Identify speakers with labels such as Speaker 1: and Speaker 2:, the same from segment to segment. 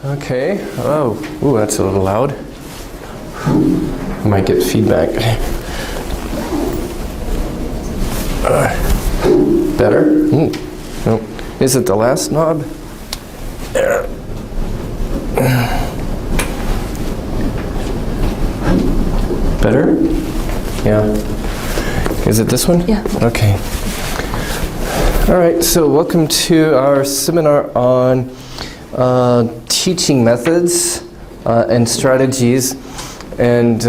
Speaker 1: Okay. Oh, ooh, that's a little loud. I might get feedback. Better? Nope. Is it the last knob? There. Better? Yeah. Is it this one?
Speaker 2: Yeah.
Speaker 1: Okay. All right, so welcome to our seminar on teaching methods and strategies. And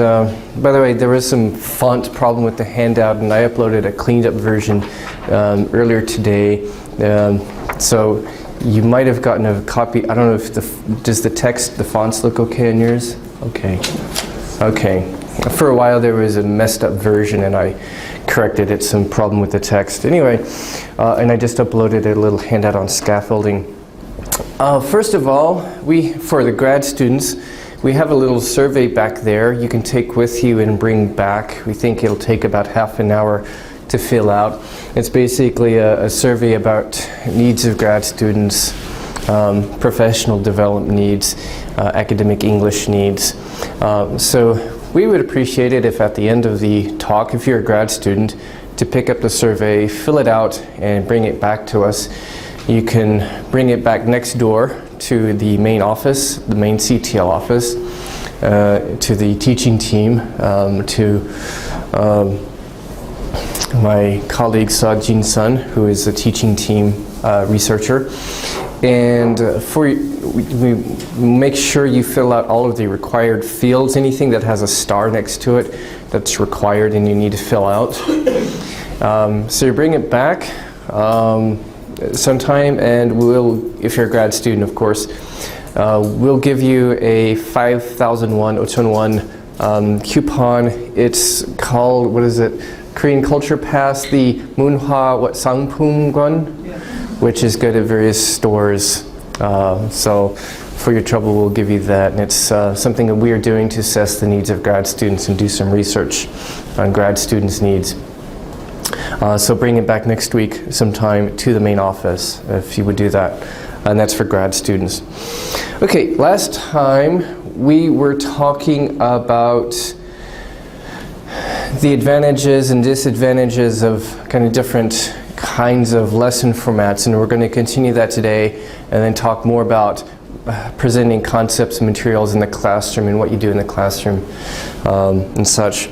Speaker 1: by the way, there was some font problem with the handout, and I uploaded a cleaned up version earlier today. So you might have gotten a copy. I don't know if does the text, the fonts look okay on yours? Okay. Okay. For a while there was a messed up version, and I corrected it, some problem with the text. Anyway, and I just uploaded a little handout on scaffolding. First of all, for the grad students, we have a little survey back there you can take with you and bring back. We think it'll take about half an hour to fill out. It's basically a survey about needs of grad students, professional development needs, academic English needs. So we would appreciate it if at the end of the talk, if you're a grad student, to pick up the survey, fill it out, and bring it back to us. You can bring it back next door to the main office, the main CTL office, to the teaching team, to my colleague Jin Sun, who is a teaching team researcher. And we make sure you fill out all of the required fields, anything that has a star next to it that's required and you need to fill out. So you bring it back sometime, and if you're a grad student, of course, we'll give you a 5,000 won, 5,000 won coupon. It's called, what is it? Korean Culture Pass, the Munhwa Sangpumgon, which is good at various stores. So for your trouble, we'll give you that. And it's something that we are doing to assess the needs of grad students and do some research on grad students' needs. So bring it back next week sometime to the main office, if you would do that. And that's for grad students. Okay, last time we were talking about the advantages and disadvantages of kind of different kinds of lesson formats, and we're going to continue that today and then talk more about presenting concepts and materials in the classroom and what you do in the classroom and such.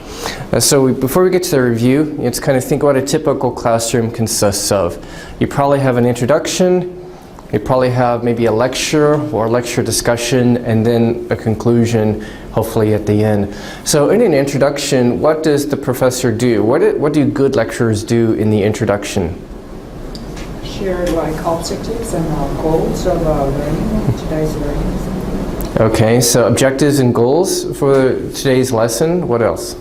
Speaker 1: So before we get to the review, let's kind of think what a typical classroom consists of. You probably have an introduction, you probably have maybe a lecture or a lecture discussion, and then a conclusion, hopefully at the end. So in an introduction, what does the professor do? What do good lecturers do in the introduction?
Speaker 3: Share like objectives and goals of today's learning.
Speaker 1: Okay, so objectives and goals for today's lesson. What else?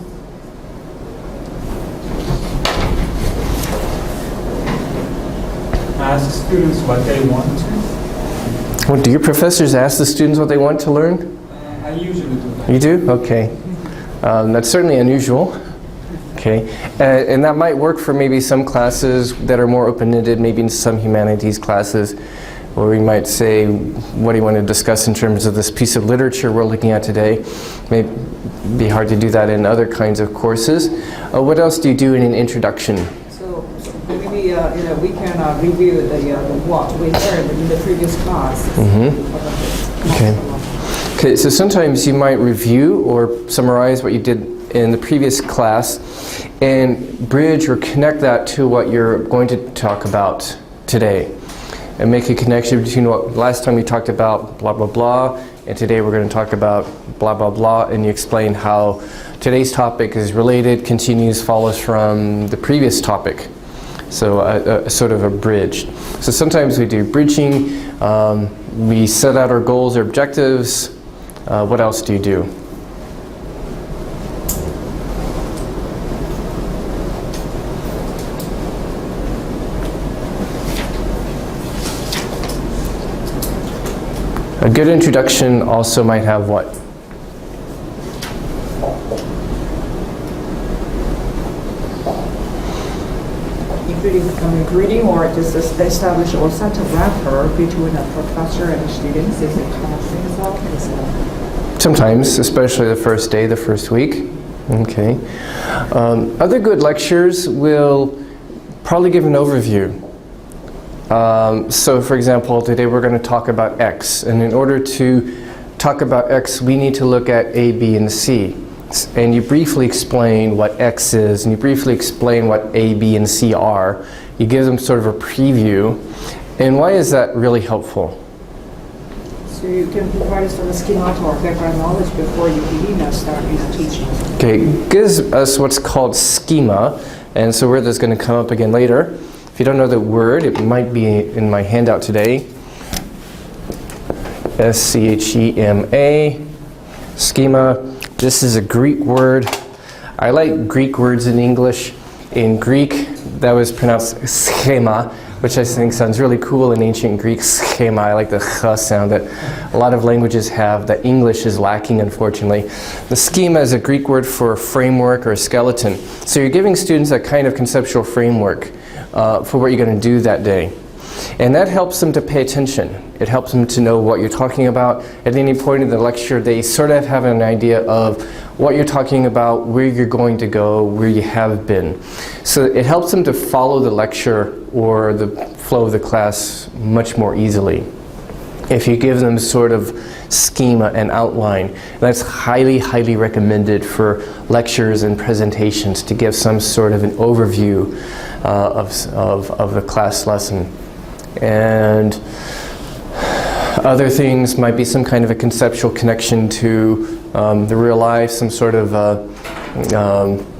Speaker 4: Ask students what they want to.
Speaker 1: Well, do your professors ask the students what they want to learn?
Speaker 4: I usually do that.
Speaker 1: You do? Okay. That's certainly unusual. Okay. And that might work for maybe some classes that are more open-ended, maybe in some humanities classes, where we might say, what do you want to discuss in terms of this piece of literature we're looking at today? May be hard to do that in other kinds of courses. What else do you do in an introduction?
Speaker 3: So maybe we can review the what we learned in the previous class.
Speaker 1: Okay. Okay, so sometimes you might review or summarize what you did in the previous class and bridge or connect that to what you're going to talk about today. And make a connection between what last time we talked about blah blah blah, and today we're going to talk about blah blah blah, and you explain how today's topic is related, continues, follows from the previous topic. So a sort of a bridge. So sometimes we do bridging, we set out our goals or objectives. What else do you do? A good introduction also might have what?
Speaker 3: reading or just establish or set a rapport between a professor and students? Is it kind of things like?
Speaker 1: Sometimes, especially the first day, the first week. Okay. Other good lectures will probably give an overview. So for example, today we're going to talk about X, and in order to talk about X, we need to look at A, B, and C. And you briefly explain what X is, and you briefly explain what A, B, and C are. You give them sort of a preview. And why is that really helpful?
Speaker 3: So you can provide some schematic or background knowledge before you even start teaching.
Speaker 1: Okay, it gives us what's called schema, and so word is going to come up again later. If you don't know the word, it might be in my handout today. S-C-H-E-M-A, schema. This is a Greek word. I like Greek words in English. In Greek, that was pronounced schema, which I think sounds really cool in ancient Greek, schema. I like the ch sound that a lot of languages have that English is lacking, unfortunately. The schema is a Greek word for a framework or a skeleton. So you're giving students a kind of conceptual framework for what you're going to do that day. And that helps them to pay attention. It helps them to know what you're talking about. At any point in the lecture, they sort of have an idea of what you're talking about, where you're going to go, where you have been. So it helps them to follow the lecture or the flow of the class much more easily. If you give them sort of schema and outline, that's highly, highly recommended for lectures and presentations to give some sort of an overview of the class lesson. And other things might be some kind of a conceptual connection to the real life, some sort of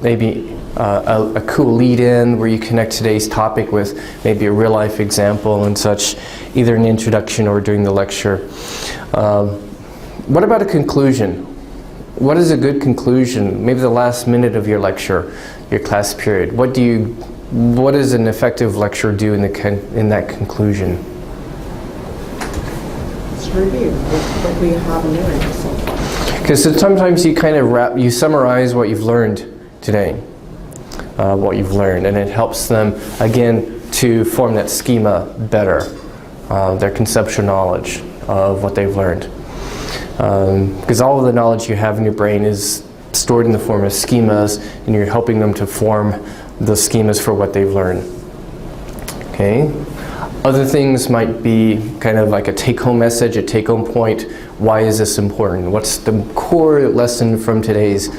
Speaker 1: maybe a cool lead-in where you connect today's topic with maybe a real-life example and such, either in the introduction or during the lecture. What about a conclusion? What is a good conclusion? Maybe the last minute of your lecture, your class period. What does an effective lecture do in that conclusion?
Speaker 3: It's review what we have learned so far.
Speaker 1: Because sometimes you kind of you summarize what you've learned today, and it helps them again to form that schema better, their conceptual knowledge of what they've learned. Because all of the knowledge you have in your brain is stored in the form of schemas, and you're helping them to form the schemas for what they've learned. Okay. Other things might be kind of like a take-home message, a take-home point. Why is this important? What's the core lesson from today's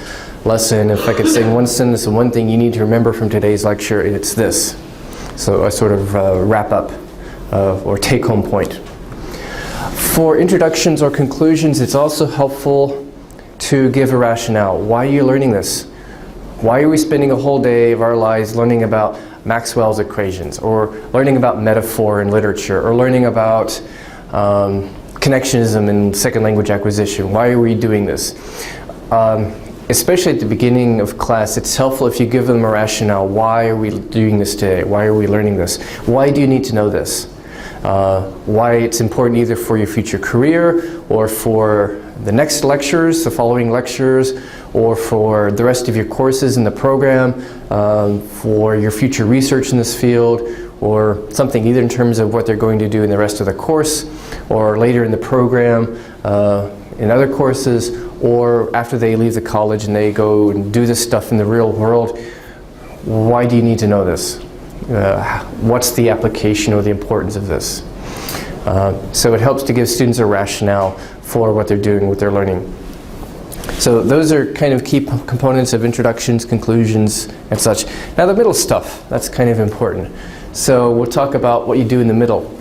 Speaker 1: lesson? If I could say in one sentence, the one thing you need to remember from today's lecture, it's this. So a sort of wrap-up or take-home point. For introductions or conclusions, it's also helpful to give a rationale. Why are you learning this? Why are we spending a whole day of our lives learning about Maxwell's equations, or learning about metaphor in literature, or learning about connectionism in second language acquisition? Why are we doing this? Especially at the beginning of class, it's helpful if you give them a rationale. Why are we doing this today? Why are we learning this? Why do you need to know this? Why it's important either for your future career, or for the next lectures, the following lectures, or for the rest of your courses in the program, for your future research in this field, or something either in terms of what they're going to do in the rest of the course, or later in the program, in other courses, or after they leave the college and they go and do this stuff in the real world. Why do you need to know this? What's the application or the importance of this? So it helps to give students a rationale for what they're doing, what they're learning. So those are kind of key components of introductions, conclusions, and such. Now the middle stuff, that's kind of important. So we'll talk about what you do in the middle.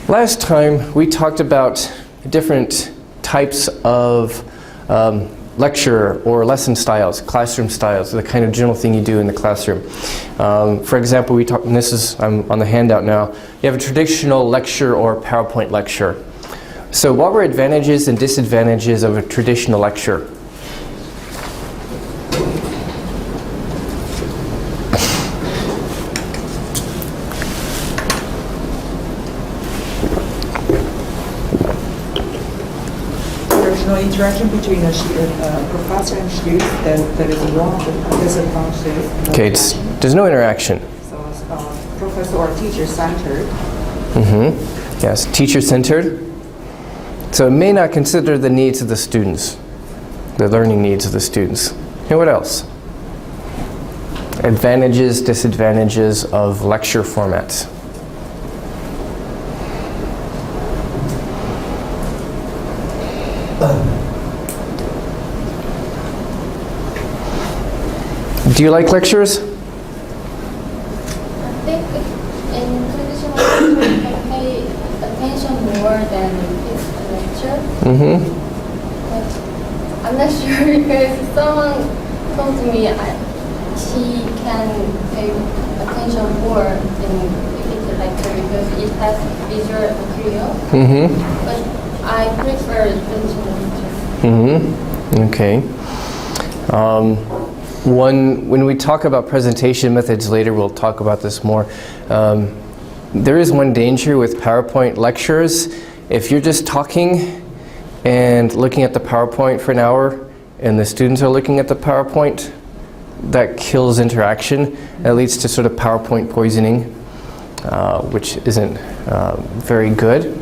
Speaker 1: Last time we talked about different types of lecture or lesson styles, classroom styles, the kind of general thing you do in the classroom. For example, we talked, and this is, I'm on the handout now, you have a traditional lecture or PowerPoint lecture. So what were advantages and disadvantages of a traditional lecture?
Speaker 3: There's no interaction between a professor and student. That is one of the disadvantages.
Speaker 1: Okay, there's no interaction.
Speaker 3: So professor or teacher-centered.
Speaker 1: Yes, teacher-centered. So it may not consider the needs of the students, the learning needs of the students. And what else? Advantages, disadvantages of lecture formats. Do you like lectures?
Speaker 2: I think in traditional lecture, I pay attention more than it's a lecture. But I'm not sure because someone told me she can pay attention more in it's a lecture because it has visual material. But I prefer traditional lecture.
Speaker 1: Okay. When we talk about presentation methods later, we'll talk about this more. There is one danger with PowerPoint lectures. If you're just talking and looking at the PowerPoint for an hour and the students are looking at the PowerPoint, that kills interaction. That leads to sort of PowerPoint poisoning, which isn't very good.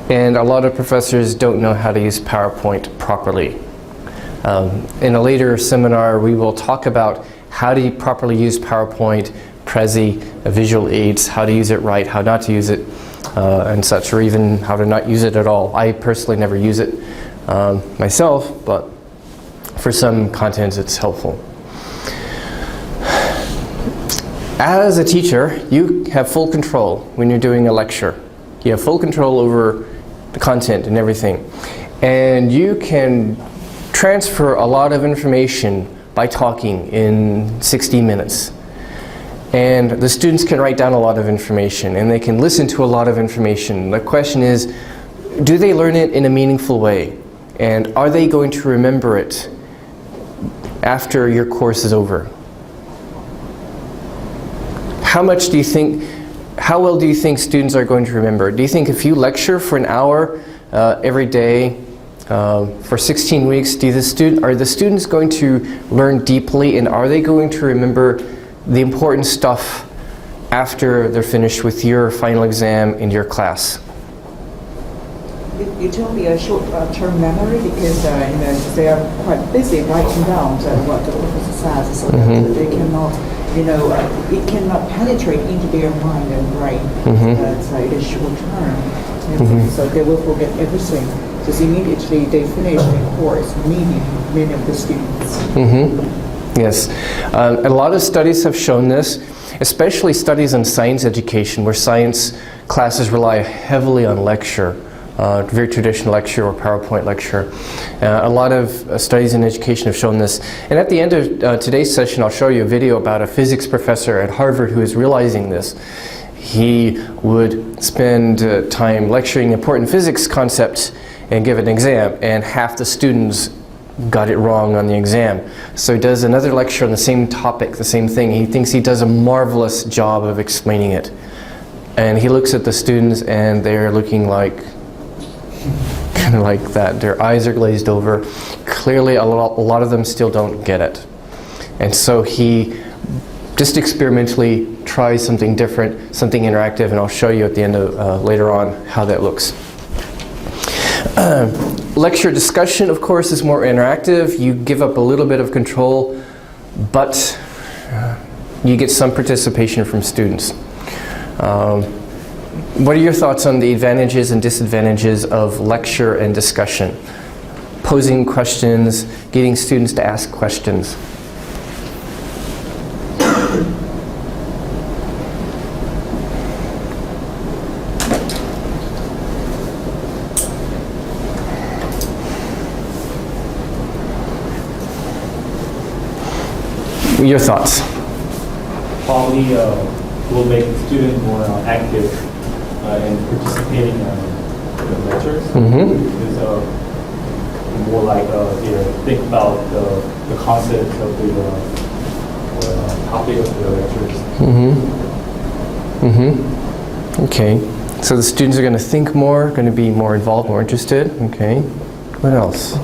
Speaker 1: And a lot of professors don't know how to use PowerPoint properly. In a later seminar, we will talk about how to properly use PowerPoint, Prezi, visual aids, how to use it right, how not to use it, and such, or even how to not use it at all. I personally never use it myself, but for some contents it's helpful. As a teacher, you have full control when you're doing a lecture. You have full control over the content and everything. And you can transfer a lot of information by talking in 60 minutes. And the students can write down a lot of information and they can listen to a lot of information. The question is, do they learn it in a meaningful way? And are they going to remember it after your course is over? How well do you think students are going to remember? Do you think if you lecture for an hour every day for 16 weeks, are the students going to learn deeply, and are they going to remember the important stuff after they're finished with your final exam in your class?
Speaker 3: It will be a short-term memory because they are quite busy writing down what the professor says, so that they cannot, it cannot penetrate into their mind and brain. So it is short-term, so they will forget everything. Because immediately they finish the course, many of the students.
Speaker 1: Yes, a lot of studies have shown this, especially studies on science education, where science classes rely heavily on lecture. Very traditional lecture or PowerPoint lecture. A lot of studies in education have shown this. And at the end of today's session, I'll show you a video about a physics professor at Harvard who is realizing this. He would spend time lecturing important physics concepts and give an exam, and half the students got it wrong on the exam. So he does another lecture on the same topic, the same thing. He thinks he does a marvelous job of explaining it. And he looks at the students and they're looking like that. Their eyes are glazed over. Clearly a lot of them still don't get it. And so he just experimentally tries something different, something interactive, and I'll show you at the end of later on how that looks. Lecture discussion, of course, is more interactive. You give up a little bit of control, but you get some participation from students. What are your thoughts on the advantages and disadvantages of lecture and discussion? Posing questions, getting students to ask questions. Your thoughts?
Speaker 4: Probably will make the student more active and participating in the lectures. Because more like think about the concept of the topic of the lectures.
Speaker 1: Okay. So the students are going to think more, going to be more involved, more interested. Okay. What else?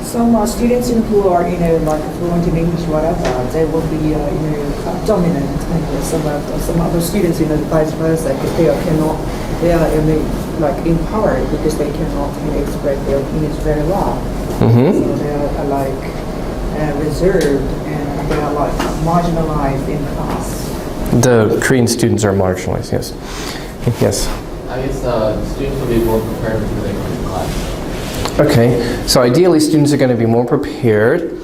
Speaker 3: some students who are, like fluent in English, whatever, they will be, dominant. And some other students, vice versa, because they are like empowered because they cannot express their opinions very well.
Speaker 1: Mm-hmm.
Speaker 3: So they are like reserved and they are like marginalized in class.
Speaker 1: The Korean students are marginalized, yes. Yes.
Speaker 5: I guess students will be more prepared when they come to class.
Speaker 1: Okay, so ideally students are going to be more prepared.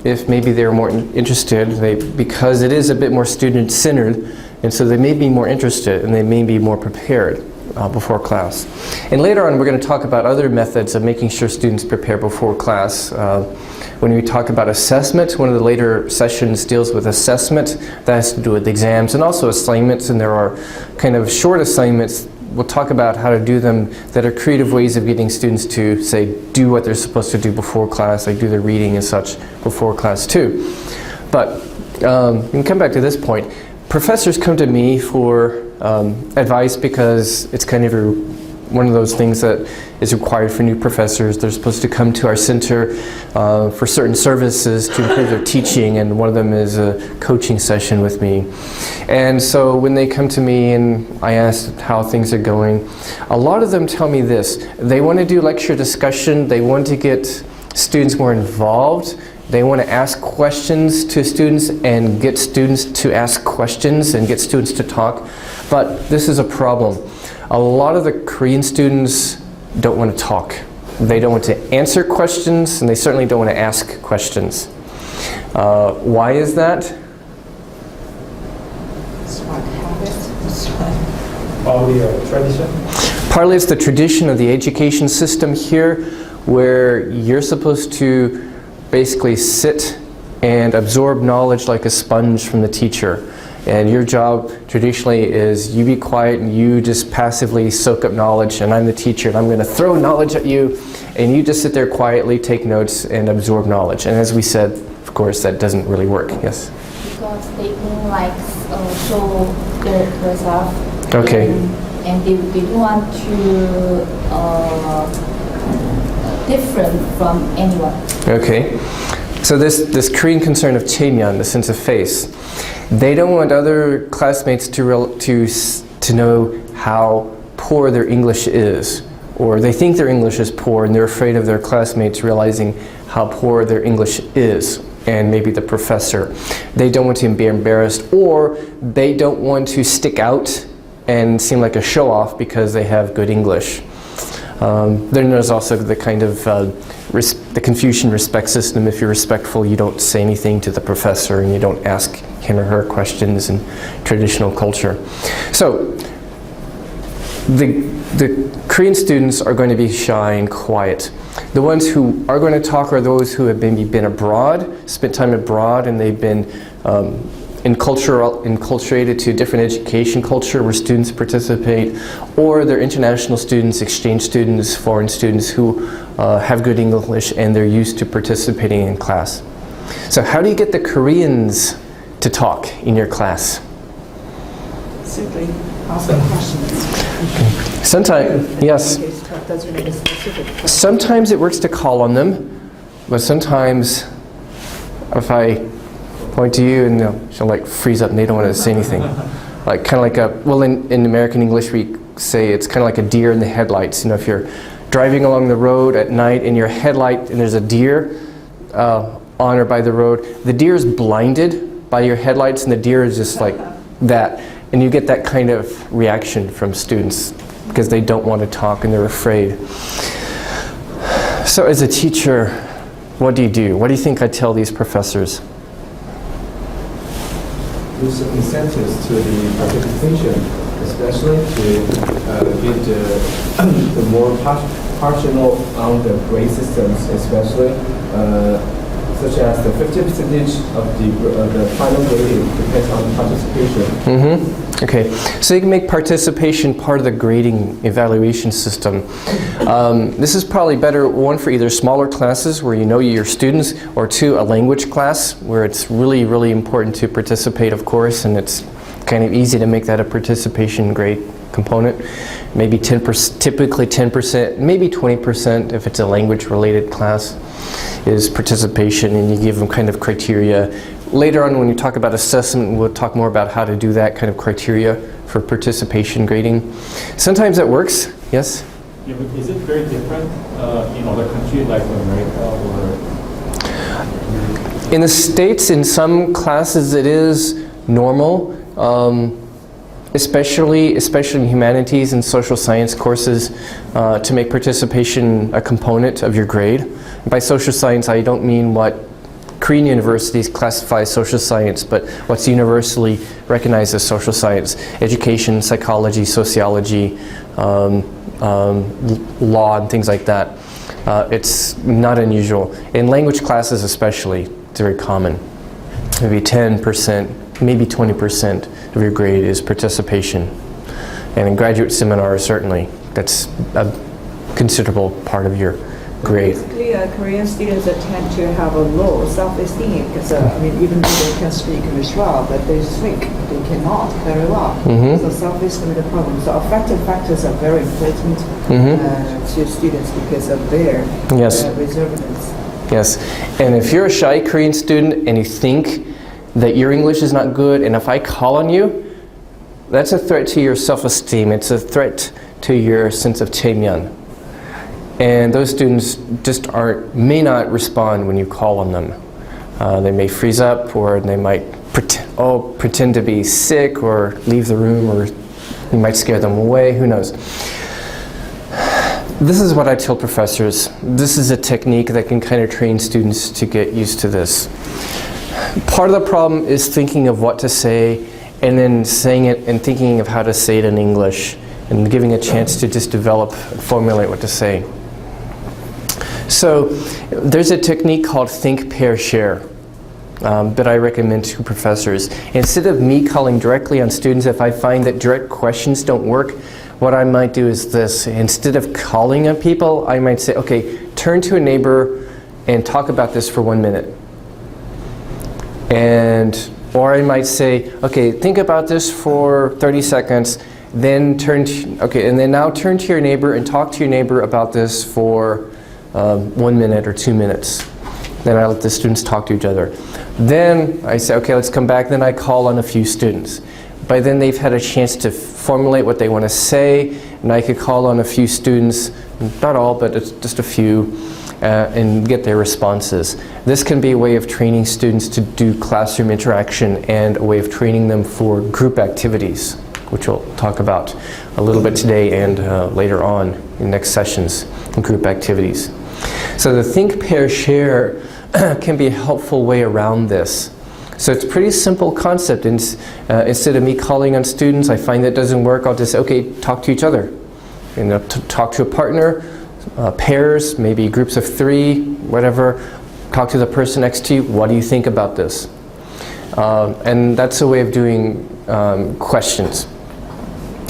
Speaker 1: If maybe they're more interested, because it is a bit more student-centered, and so they may be more interested and they may be more prepared before class. And later on we're going to talk about other methods of making sure students prepare before class. When we talk about assessment, one of the later sessions deals with assessment. That has to do with exams and also assignments, and there are kind of short assignments. We'll talk about how to do them that are creative ways of getting students to, say, do what they're supposed to do before class, like do their reading and such before class too. But we can come back to this point. Professors come to me for advice because it's kind of one of those things that is required for new professors. They're supposed to come to our center for certain services to improve their teaching, and one of them is a coaching session with me. And so when they come to me and I ask how things are going, a lot of them tell me this. They want to do lecture discussion. They want to get students more involved. They want to ask questions to students and get students to ask questions and get students to talk. But this is a problem. A lot of the Korean students don't want to talk. They don't want to answer questions, and they certainly don't want to ask questions. Why is that?
Speaker 3: Smart habit.
Speaker 4: Probably a tradition.
Speaker 1: Partly it's the tradition of the education system here, where you're supposed to basically sit and absorb knowledge like a sponge from the teacher. And your job traditionally is you be quiet and you just passively soak up knowledge, and I'm the teacher and I'm going to throw knowledge at you, and you just sit there quietly, take notes and absorb knowledge. And as we said, of course, that doesn't really work. Yes?
Speaker 2: Because they don't like show their self.
Speaker 1: Okay.
Speaker 2: And they don't want to different from anyone.
Speaker 1: Okay. So this Korean concern of chaemyeon, the sense of face, they don't want other classmates to know how poor their English is, or they think their English is poor and they're afraid of their classmates realizing how poor their English is, and maybe the professor. They don't want to be embarrassed, or they don't want to stick out and seem like a show-off because they have good English. Then there's also the kind of the Confucian respect system. If you're respectful, you don't say anything to the professor and you don't ask him or her questions in traditional culture. So the Korean students are going to be shy and quiet. The ones who are going to talk are those who have maybe been abroad, spent time abroad, and they've been enculturated to different education culture where students participate, or they're international students, exchange students, foreign students who have good English and they're used to participating in class. So how do you get the Koreans to talk in your class?
Speaker 3: Simply ask them questions.
Speaker 1: Sometimes, yes. Sometimes it works to call on them, but sometimes if I point to you and she'll like freeze up and they don't want to say anything. Like kind of like in American English we say it's kind of like a deer in the headlights. You know, if you're driving along the road at night and your headlight and there's a deer on or by the road, the deer is blinded by your headlights and the deer is just like that. And you get that kind of reaction from students because they don't want to talk and they're afraid. So as a teacher, what do you do? What do you think I tell these professors?
Speaker 6: Use incentives to the participation, especially to give the more partial on the grade systems, especially such as the 50% of the final grading depends on participation.
Speaker 1: Mm-hmm. Okay, so you can make participation part of the grading evaluation system. This is probably better, one, for either smaller classes where you know your students, or two, a language class where it's really, really important to participate, of course, and it's kind of easy to make that a participation grade component. Maybe 10%, typically 10%, maybe 20% if it's a language-related class. is participation, and you give them kind of criteria. Later on, when you talk about assessment, we'll talk more about how to do that kind of criteria for participation grading. Sometimes that works, yes?
Speaker 4: Yeah, but is it very different in other countries like America or?
Speaker 1: In the States, in some classes, it is normal, especially in humanities and social science courses, to make participation a component of your grade. By social science, I don't mean what Korean universities classify as social science, but what's universally recognized as social science: education, psychology, sociology, law, and things like that. It's not unusual. In language classes especially, it's very common. Maybe 10%, maybe 20% of your grade is participation. And in graduate seminars, certainly, that's a considerable part of your grade.
Speaker 3: Basically, Korean students tend to have a low self-esteem because, even though they can speak English well, but they think they cannot very well. So self-esteem is a problem. So affective factors are very important to students because of their reservedness.
Speaker 1: Yes, and if you're a shy Korean student and you think that your English is not good, and if I call on you, that's a threat to your self-esteem. It's a threat to your sense of chaemyeon. And those students just may not respond when you call on them. They may freeze up, or they might pretend to be sick, or leave the room, or you might scare them away, who knows. This is what I tell professors. This is a technique that can kind of train students to get used to this. Part of the problem is thinking of what to say, and then saying it and thinking of how to say it in English, and giving a chance to just develop and formulate what to say. So there's a technique called think, pair, share that I recommend to professors. Instead of me calling directly on students, if I find that direct questions don't work, what I might do is this. Instead of calling on people, I might say, okay, turn to a neighbor and talk about this for 1 minute. Or I might say, okay, think about this for 30 seconds, then now turn to your neighbor and talk to your neighbor about this for 1 minute or 2 minutes. Then I let the students talk to each other. Then I say, okay, let's come back. Then I call on a few students. By then they've had a chance to formulate what they want to say, and I could call on a few students, not all, but it's just a few, and get their responses. This can be a way of training students to do classroom interaction and a way of training them for group activities, which we'll talk about a little bit today and later on in next sessions in group activities. So the think, pair, share can be a helpful way around this. So it's a pretty simple concept. Instead of me calling on students, I find that doesn't work, I'll just say, okay, talk to each other. Talk to a partner, pairs, maybe groups of 3, whatever. Talk to the person next to you, what do you think about this? And that's a way of doing questions.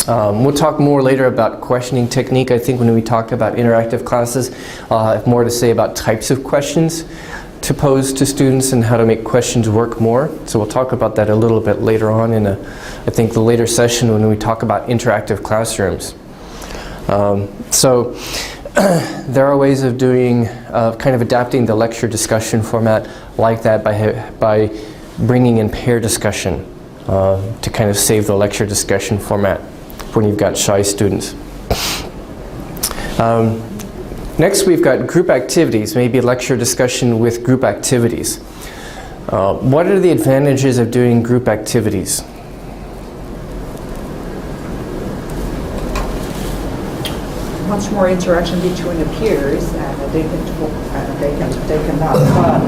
Speaker 1: We'll talk more later about questioning technique. I think when we talk about interactive classes, I'll have more to say about types of questions to pose to students and how to make questions work more. So we'll talk about that a little bit later on in I think the later session when we talk about interactive classrooms. So there are ways of doing, kind of adapting the lecture discussion format like that by bringing in pair discussion to kind of save the lecture discussion format when you've got shy students. Next, we've got group activities, maybe lecture discussion with group activities. What are the advantages of doing group activities?
Speaker 3: Much more interaction between the peers, and they can talk, and they can laugh.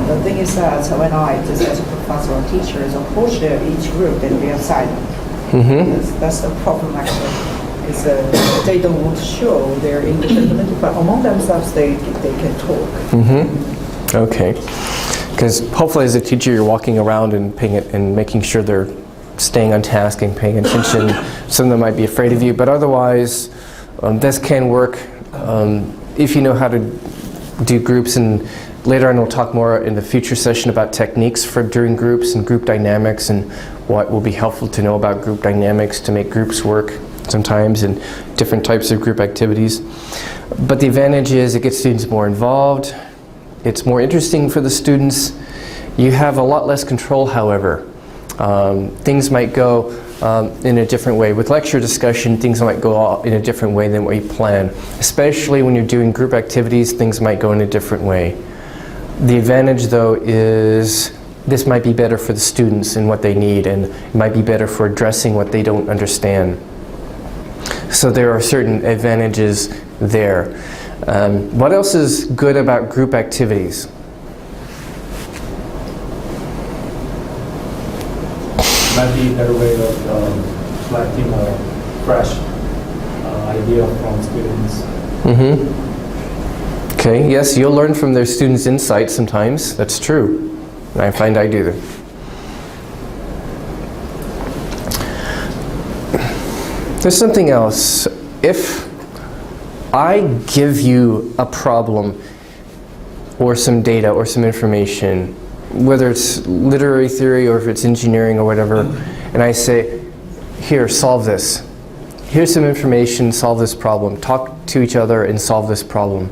Speaker 3: But the thing is that when I, just as a professor or teacher, approach each group, then they are silent. That's the problem actually. Is they don't want to show their independence, but among themselves they can talk.
Speaker 1: Okay, because hopefully as a teacher you're walking around and making sure they're staying on task and paying attention. Some of them might be afraid of you, but otherwise this can work if you know how to do groups. And later on we'll talk more in the future session about techniques for doing groups and group dynamics and what will be helpful to know about group dynamics to make groups work sometimes in different types of group activities. But the advantage is it gets students more involved, It's more interesting for the students. You have a lot less control, however. Things might go in a different way. With lecture discussion, things might go in a different way than what you plan. Especially when you're doing group activities, things might go in a different way. The advantage, though, is this might be better for the students and what they need, and it might be better for addressing what they don't understand. So there are certain advantages there. What else is good about group activities?
Speaker 4: Might be a better way of collecting a fresh idea from students.
Speaker 1: Okay, yes, you'll learn from their students' insights sometimes. That's true. And I find I do that. There's something else. If I give you a problem or some data or some information, whether it's literary theory or if it's engineering or whatever, and I say, here, solve this. Here's some information, solve this problem. Talk to each other and solve this problem.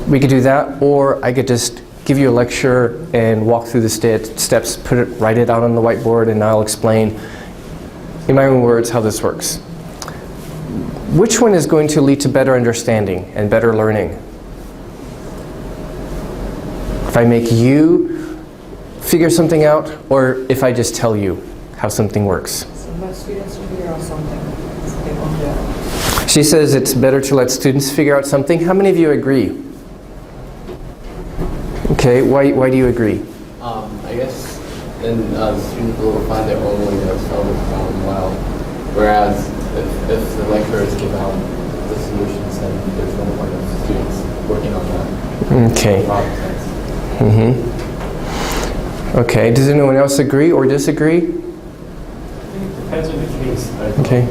Speaker 1: We could do that, or I could just give you a lecture and walk through the steps, write it out on the whiteboard, and I'll explain in my own words how this works. Which one is going to lead to better understanding and better learning? If I make you figure something out, or if I just tell you how something works?
Speaker 3: So let students figure out something. They won't do it.
Speaker 1: She says it's better to let students figure out something. How many of you agree? Okay, why do you agree?
Speaker 5: I guess then the students will find their own way to solve the problem well. Whereas if the lecturers give out the solutions, then there's no point of students working on that.
Speaker 1: Okay. Okay, does anyone else agree or disagree?
Speaker 4: It depends on the case.
Speaker 1: Okay.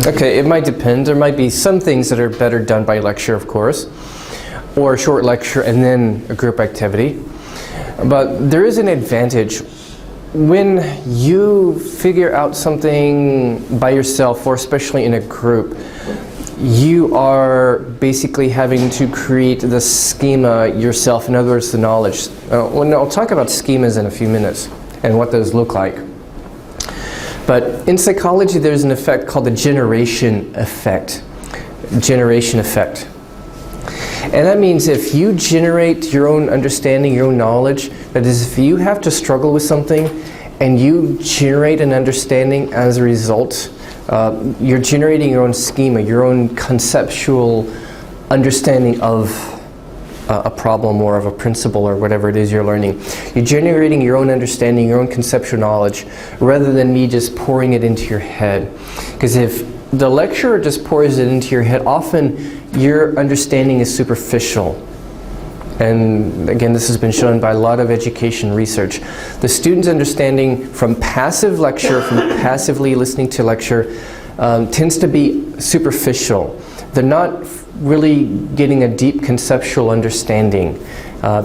Speaker 1: Okay, it might depend. There might be some things that are better done by lecture, of course, or a short lecture and then a group activity. But there is an advantage. When you figure out something by yourself, or especially in a group, you are basically having to create the schema yourself, in other words, the knowledge. I'll talk about schemas in a few minutes and what those look like. But in psychology, there's an effect called the generation effect. Generation effect. And that means if you generate your own understanding, your own knowledge, that is, if you have to struggle with something and you generate an understanding as a result, you're generating your own schema, your own conceptual understanding of a problem or of a principle or whatever it is you're learning. You're generating your own understanding, your own conceptual knowledge, rather than me just pouring it into your head. Because if the lecturer just pours it into your head, often your understanding is superficial. And again, this has been shown by a lot of education research. The student's understanding from passive lecture, from passively listening to lecture, tends to be superficial. They're not really getting a deep conceptual understanding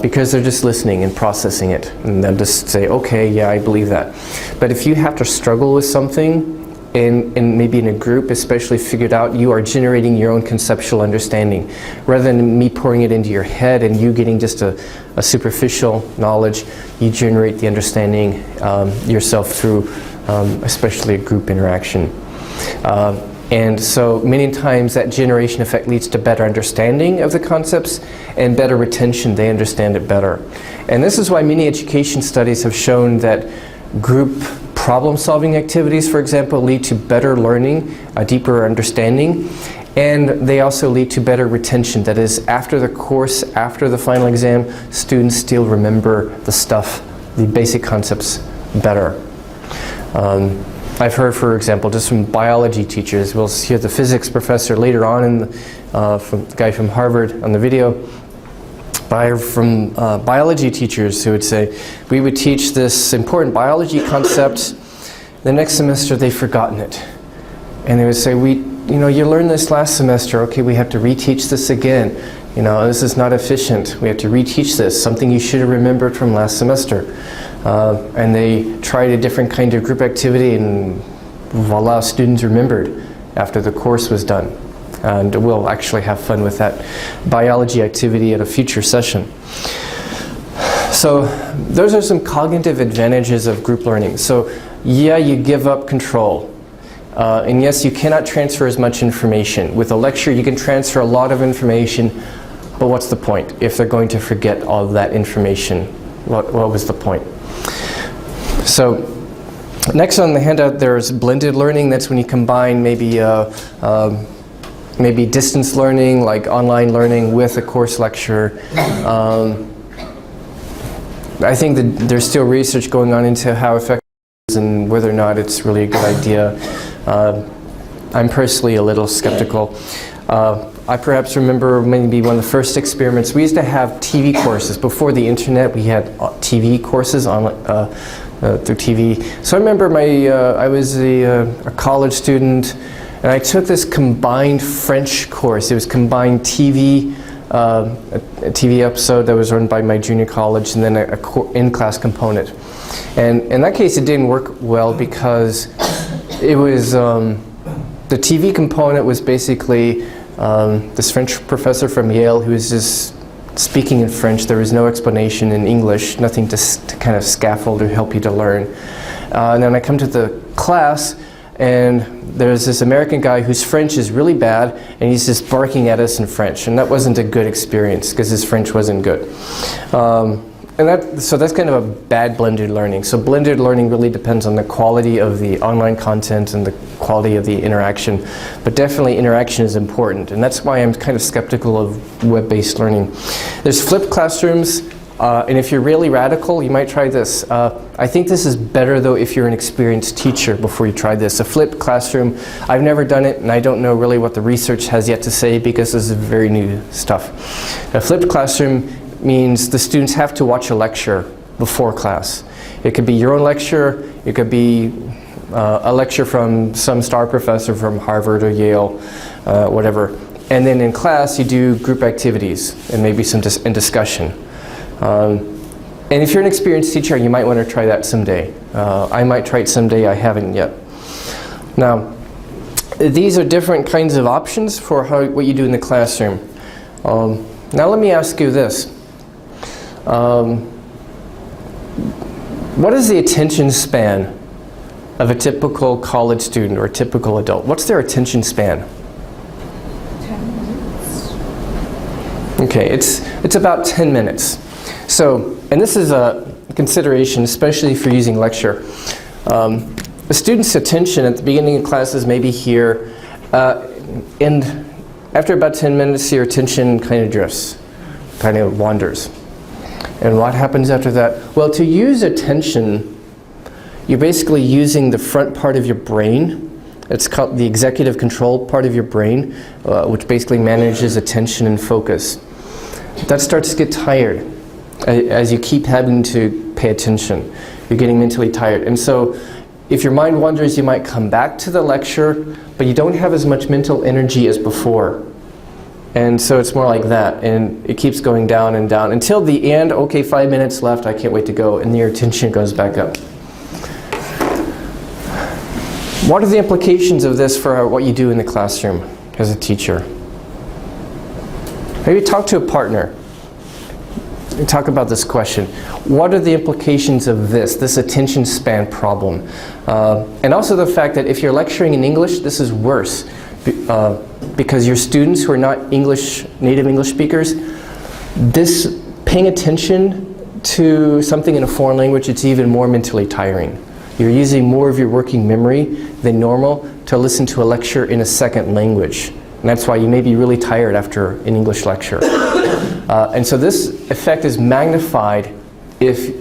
Speaker 1: because they're just listening and processing it. And they'll just say, okay, yeah, I believe that. But if you have to struggle with something, and maybe in a group, especially figured out, you are generating your own conceptual understanding. Rather than me pouring it into your head and you getting just a superficial knowledge, you generate the understanding yourself through especially a group interaction. And so many times that generation effect leads to better understanding of the concepts and better retention. They understand it better. And this is why many education studies have shown that group problem-solving activities, for example, lead to better learning, a deeper understanding, and they also lead to better retention. That is, after the course, after the final exam, students still remember the stuff, the basic concepts better. I've heard, for example, just from biology teachers, we'll hear the physics professor later on, from the guy from Harvard on the video, from biology teachers who would say, we would teach this important biology concept, the next semester they've forgotten it. And they would say, you learned this last semester, okay, we have to reteach this again. This is not efficient, we have to reteach this, something you should have remembered from last semester. And they tried a different kind of group activity and voila, students remembered after the course was done. And we'll actually have fun with that biology activity at a future session. So those are some cognitive advantages of group learning. So yeah, you give up control. And yes, you cannot transfer as much information. With a lecture, you can transfer a lot of information, but what's the point? If they're going to forget all of that information, what was the point? So next on the handout, there's blended learning. That's when you combine maybe distance learning, like online learning, with a course lecture. I think that there's still research going on into how effective it is and whether or not it's really a good idea. I'm personally a little skeptical. I perhaps remember maybe one of the first experiments. We used to have TV courses. Before the internet, we had TV courses on through TV. So I remember I was a college student, and I took this combined French course. It was combined TV, a TV episode that was run by my junior college, and then a in-class component. And in that case, it didn't work well because it was the TV component was basically this French professor from Yale who was just speaking in French. There was no explanation in English, nothing to kind of scaffold or help you to learn. And then I come to the class, and there's this American guy whose French is really bad, and he's just barking at us in French. And that wasn't a good experience because his French wasn't good. So that's kind of a bad blended learning. So blended learning really depends on the quality of the online content and the quality of the interaction. But definitely interaction is important. And that's why I'm kind of skeptical of web-based learning. There's flipped classrooms. And if you're really radical, you might try this. I think this is better, though, if you're an experienced teacher before you try this. A flipped classroom, I've never done it, and I don't know really what the research has yet to say because this is very new stuff. A flipped classroom means the students have to watch a lecture before class. It could be your own lecture, it could be a lecture from some star professor from Harvard or Yale, whatever. And then in class, you do group activities and maybe some discussion. And if you're an experienced teacher, you might want to try that someday. I might try it someday, I haven't yet. Now, these are different kinds of options for what you do in the classroom. Now let me ask you this. What is the attention span of a typical college student or a typical adult? What's their attention span?
Speaker 3: 10 minutes.
Speaker 1: Okay, it's about 10 minutes. So, and this is a consideration, especially if you're using lecture. The student's attention at the beginning of classes may be here, and after about 10 minutes, your attention kind of drifts, kind of wanders. And what happens after that? Well, to use attention, you're basically using the front part of your brain. It's called the executive control part of your brain, which basically manages attention and focus. That starts to get tired as you keep having to pay attention. You're getting mentally tired. And so if your mind wanders, you might come back to the lecture, but you don't have as much mental energy as before. And so it's more like that, and it keeps going down and down until the end. Okay, 5 minutes left, I can't wait to go, and your attention goes back up. What are the implications of this for what you do in the classroom as a teacher? Maybe talk to a partner and talk about this question. What are the implications of this attention span problem? And also the fact that if you're lecturing in English, this is worse. Because your students who are not native English speakers, this paying attention to something in a foreign language, it's even more mentally tiring. You're using more of your working memory than normal to listen to a lecture in a second language. And that's why you may be really tired after an English lecture. And so this effect is magnified if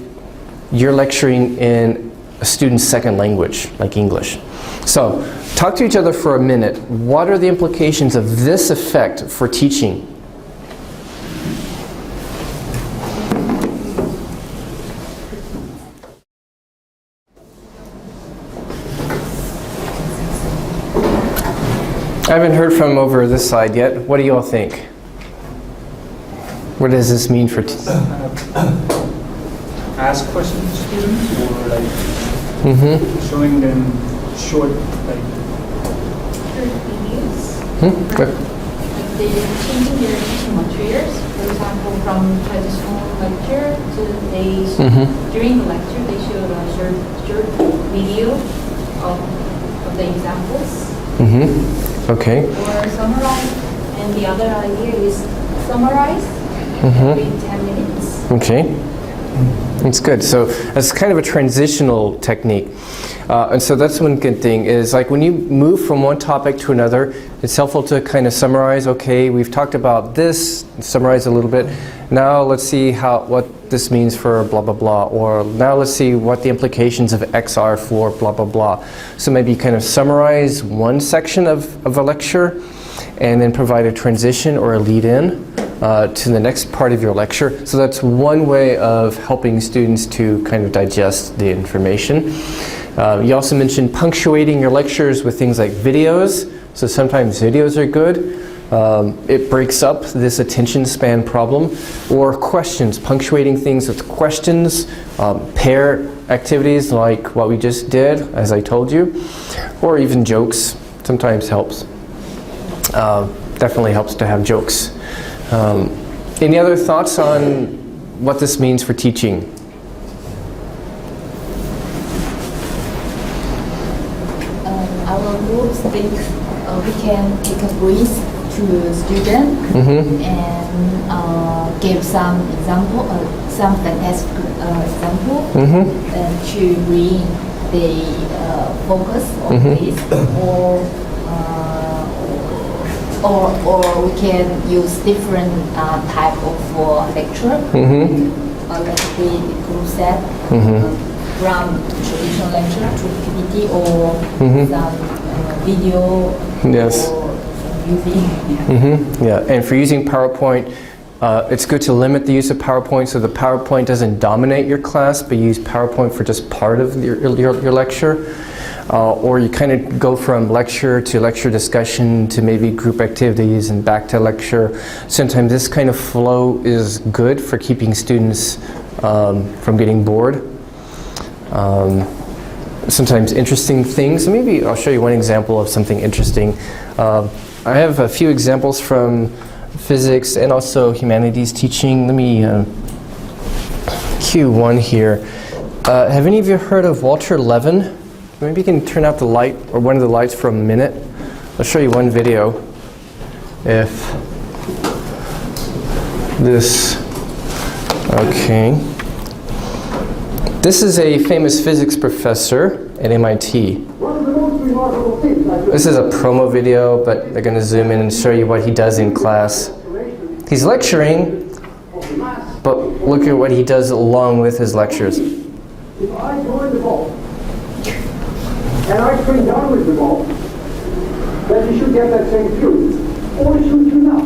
Speaker 1: you're lecturing in a student's second language, like English. So, talk to each other for a minute. What are the implications of this effect for teaching? I haven't heard from over this side yet. What do you all think? What does this mean for
Speaker 7: ask questions to students or like showing them
Speaker 6: short, like
Speaker 2: Short videos.
Speaker 1: Good.
Speaker 2: Like they're changing their teaching materials. For example, from traditional lecture to during the lecture they showed a short video of the examples.
Speaker 1: Okay.
Speaker 2: Or summarize. And the other idea is summarize every 10 minutes.
Speaker 1: Okay. That's good. So that's kind of a transitional technique. And so that's one good thing is like when you move from one topic to another, it's helpful to kind of summarize, okay, we've talked about this, summarize a little bit. Now let's see what this means for blah, blah, blah. Or now let's see what the implications of X are for blah, blah, blah. So maybe kind of summarize one section of a lecture and then provide a transition or a lead-in to the next part of your lecture. So that's one way of helping students to kind of digest the information. You also mentioned punctuating your lectures with things like videos. So sometimes videos are good. It breaks up this attention span problem. Or questions, punctuating things with questions, pair activities like what we just did, as I told you, or even jokes sometimes helps. Definitely helps to have jokes. Any other thoughts on what this means for teaching?
Speaker 7: Our groups think we can take a brief to the student and give some example, some fantastic example, and to bring the focus on this, or we can use different type of lecture, like the group set. From traditional lecture to PPT or some video
Speaker 1: Yes.
Speaker 7: or using.
Speaker 1: Yeah, and for using PowerPoint, it's good to limit the use of PowerPoint so the PowerPoint doesn't dominate your class, but use PowerPoint for just part of your lecture. Or you kind of go from lecture to lecture discussion to maybe group activities and back to lecture. Sometimes this kind of flow is good for keeping students from getting bored. Sometimes interesting things. Maybe I'll show you one example of something interesting. I have a few examples from physics and also humanities teaching. Let me cue one here. Have any of you heard of Walter Levin? Maybe you can turn out the light or one of the lights for a minute. I'll show you one video. If this, okay. This is a famous physics professor at MIT. This is a promo video, but they're going to zoom in and show you what he does in class. He's lecturing, but look at what he does along with his lectures.
Speaker 8: If I join the ball, and I swing down with the ball, then you should get that same cue. Or should you not?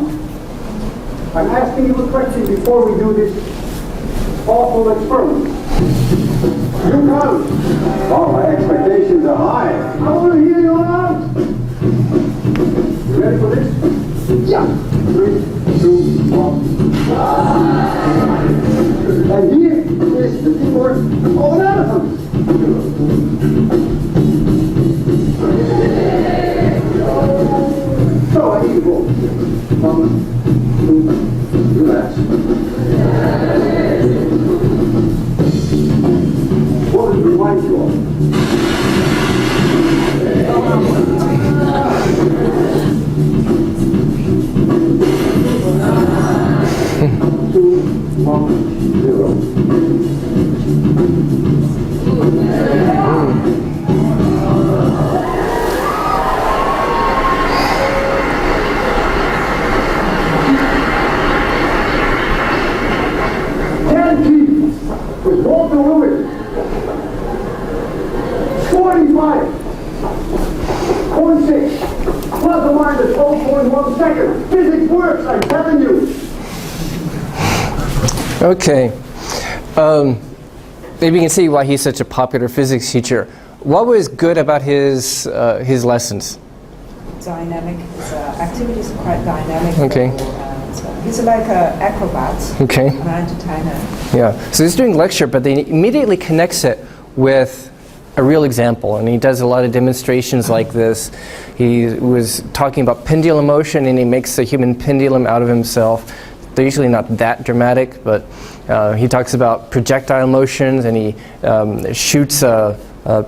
Speaker 8: I'm asking you a question before we do this awful experiment. You count. Oh, my expectations are high. I want to hear you out. You ready for this? Yeah. 3, 2, 1. And here is the teamwork of an elephant. So I need to go. 1, 2, relax. What does it remind you of? With Walter Lewis, 45.6 plus or minus 0.1 seconds. Physics works, I'm telling you.
Speaker 1: Okay. Maybe you can see why he's such a popular physics teacher. What was good about his lessons?
Speaker 3: Dynamic. His activities are quite dynamic.
Speaker 1: Okay.
Speaker 3: He's like an acrobat.
Speaker 1: Okay.
Speaker 3: An entertainer.
Speaker 1: Yeah. So he's doing lecture, but then he immediately connects it with a real example, and he does a lot of demonstrations like this. He was talking about pendulum motion, and he makes a human pendulum out of himself. They're usually not that dramatic, but he talks about projectile motions, and he shoots a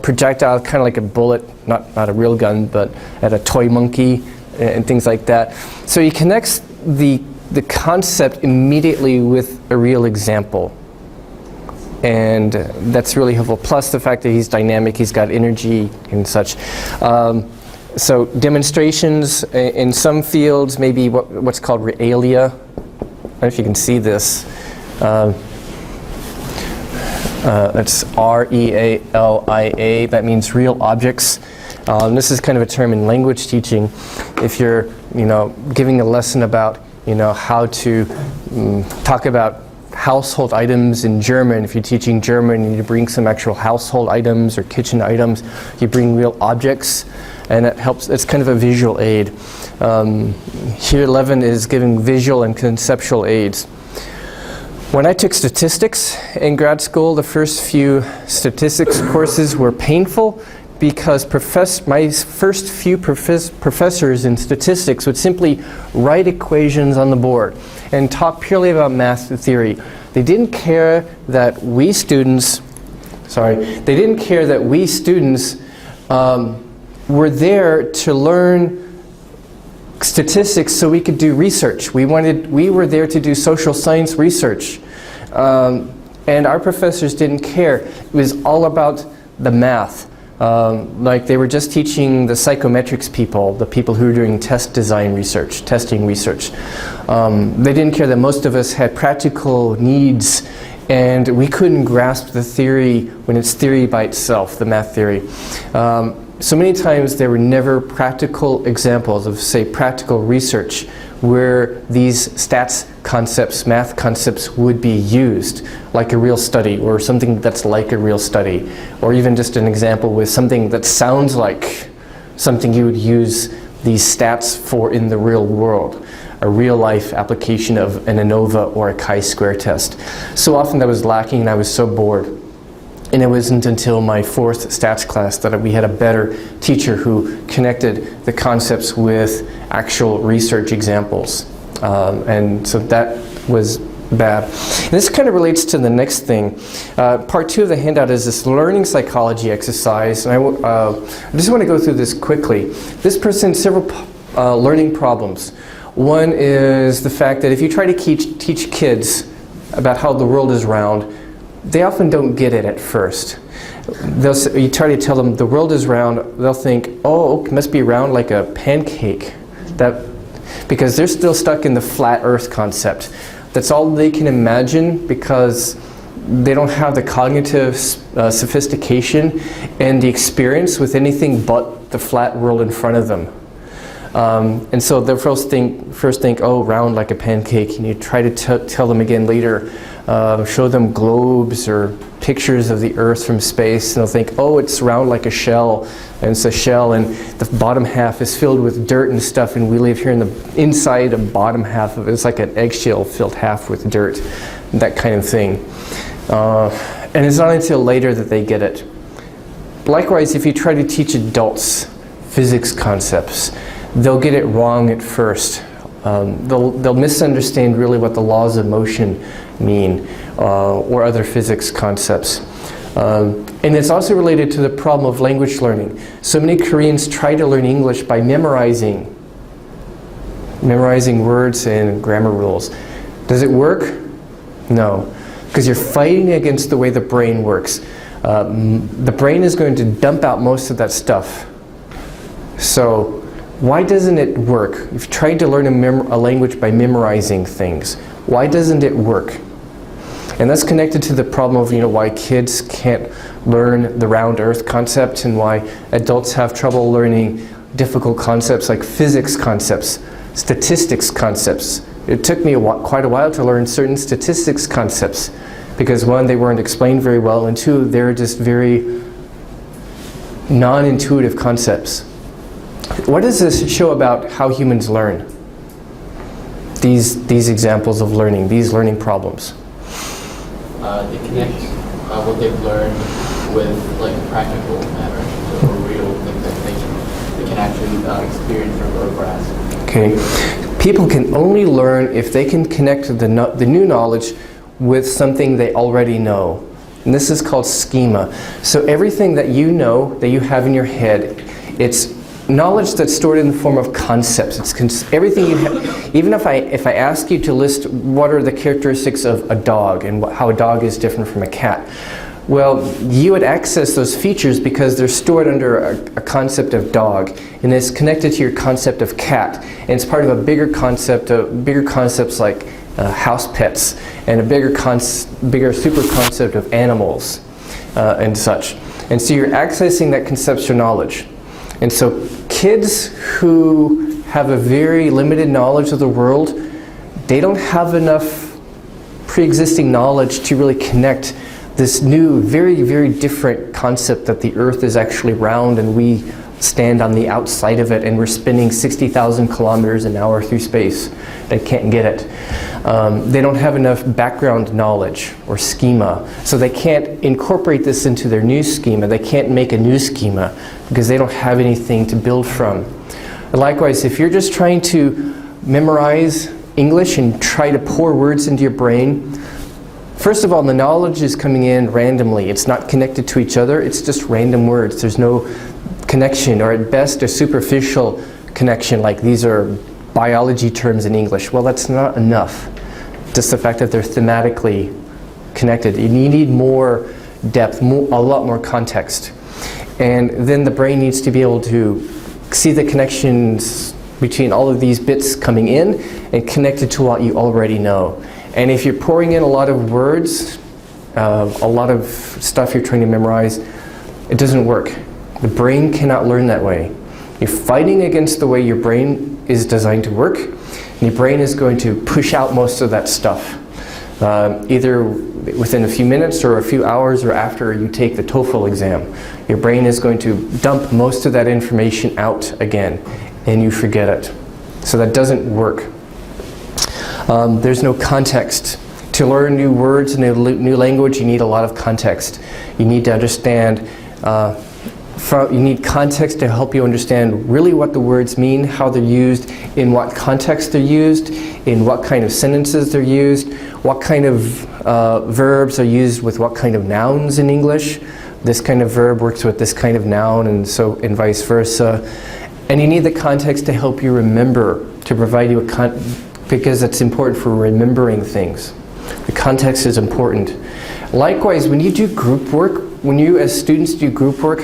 Speaker 1: projectile, kind of like a bullet, not a real gun, but at a toy monkey and things like that. So he connects the concept immediately with a real example. And that's really helpful. Plus the fact that he's dynamic, he's got energy and such. So demonstrations in some fields, maybe what's called realia. I don't know if you can see this. That's R-E-A-L-I-A. That means real objects. This is kind of a term in language teaching. If you're, giving a lesson about, how to talk about household items in German. If you're teaching German, you bring some actual household items or kitchen items. You bring real objects, and it helps. It's kind of a visual aid. Here, Levin is giving visual and conceptual aids. When I took statistics in grad school, the first few statistics courses were painful because my first few professors in statistics would simply write equations on the board and talk purely about math theory. They didn't care that we students were there to learn statistics so we could do research. We were there to do social science research. And our professors didn't care. It was all about the math. Like they were just teaching the psychometrics people, the people who were doing testing research. They didn't care that most of us had practical needs, and we couldn't grasp the theory when it's theory by itself, the math theory. So many times there were never practical examples of, say, practical research where these stats concepts, math concepts would be used, like a real study, or something that's like a real study, or even just an example with something that sounds like something you would use these stats for in the real world, a real life application of an ANOVA or a chi-square test. So often that was lacking, and I was so bored. And it wasn't until my fourth stats class that we had a better teacher who connected the concepts with actual research examples. And so that was bad. And this kind of relates to the next thing. Part 2 of the handout is this learning psychology exercise. And I just want to go through this quickly. This presents several learning problems. One is the fact that if you try to teach kids about how the world is round, they often don't get it at first. You try to tell them the world is round, they'll think, oh, it must be round like a pancake. Because they're still stuck in the flat earth concept. That's all they can imagine because they don't have the cognitive sophistication and the experience with anything but the flat world in front of them. And so they'll first think, oh, round like a pancake, and you try to tell them again later, show them globes or pictures of the earth from space, and they'll think, oh, it's round like a shell, and it's a shell, and the bottom half is filled with dirt and stuff, and we live here in the inside of the bottom half of it. It's like an eggshell filled half with dirt, that kind of thing. And it's not until later that they get it. Likewise, if you try to teach adults physics concepts, they'll get it wrong at first. They'll misunderstand really what the laws of motion mean, or other physics concepts. And it's also related to the problem of language learning. So many Koreans try to learn English by memorizing words and grammar rules. Does it work? No, because you're fighting against the way the brain works. The brain is going to dump out most of that stuff. So why doesn't it work? If you tried to learn a language by memorizing things, why doesn't it work? And that's connected to the problem of why kids can't learn the round earth concept, and why adults have trouble learning difficult concepts like physics concepts, statistics concepts. It took me quite a while to learn certain statistics concepts because one, they weren't explained very well, and two, they're just very non-intuitive concepts. What does this show about how humans learn? These examples of learning, these learning problems.
Speaker 5: They connect what they've learned with like practical matter or real things that they can actually experience or grasp.
Speaker 1: Okay. People can only learn if they can connect the new knowledge with something they already know. And this is called schema. So everything that you know, that you have in your head, it's knowledge that's stored in the form of concepts. It's everything you have. Even if I ask you to list what are the characteristics of a dog and how a dog is different from a cat, well, you would access those features because they're stored under a concept of dog, and it's connected to your concept of cat, and it's part of a bigger concepts like house pets, and a bigger super concept of animals and such. And so you're accessing that conceptual knowledge. And so kids who have a very limited knowledge of the world, they don't have enough pre-existing knowledge to really connect this new, very, very different concept that the Earth is actually round and we stand on the outside of it and we're spinning 60,000 kilometers an hour through space. They can't get it. They don't have enough background knowledge or schema, so they can't incorporate this into their new schema. They can't make a new schema because they don't have anything to build from. And likewise, if you're just trying to memorize English and try to pour words into your brain, first of all, the knowledge is coming in randomly. It's not connected to each other. It's just random words. There's no connection, or at best a superficial connection, like these are biology terms in English. Well, that's not enough. Just the fact that they're thematically connected. You need more depth, a lot more context. And then the brain needs to be able to see the connections between all of these bits coming in and connected to what you already know. And if you're pouring in a lot of words, a lot of stuff you're trying to memorize, it doesn't work. The brain cannot learn that way. You're fighting against the way your brain is designed to work, and your brain is going to push out most of that stuff, either within a few minutes or a few hours or after you take the TOEFL exam. Your brain is going to dump most of that information out again, and you forget it. So that doesn't work. There's no context. To learn new words in a new language, you need a lot of context. You need to understand, you need context to help you understand really what the words mean, how they're used, in what context they're used, in what kind of sentences they're used, what kind of verbs are used with what kind of nouns in English. This kind of verb works with this kind of noun, and vice versa. And you need the context to help you remember, to provide you because it's important for remembering things. The context is important. Likewise, when you do group work, when you as students do group work,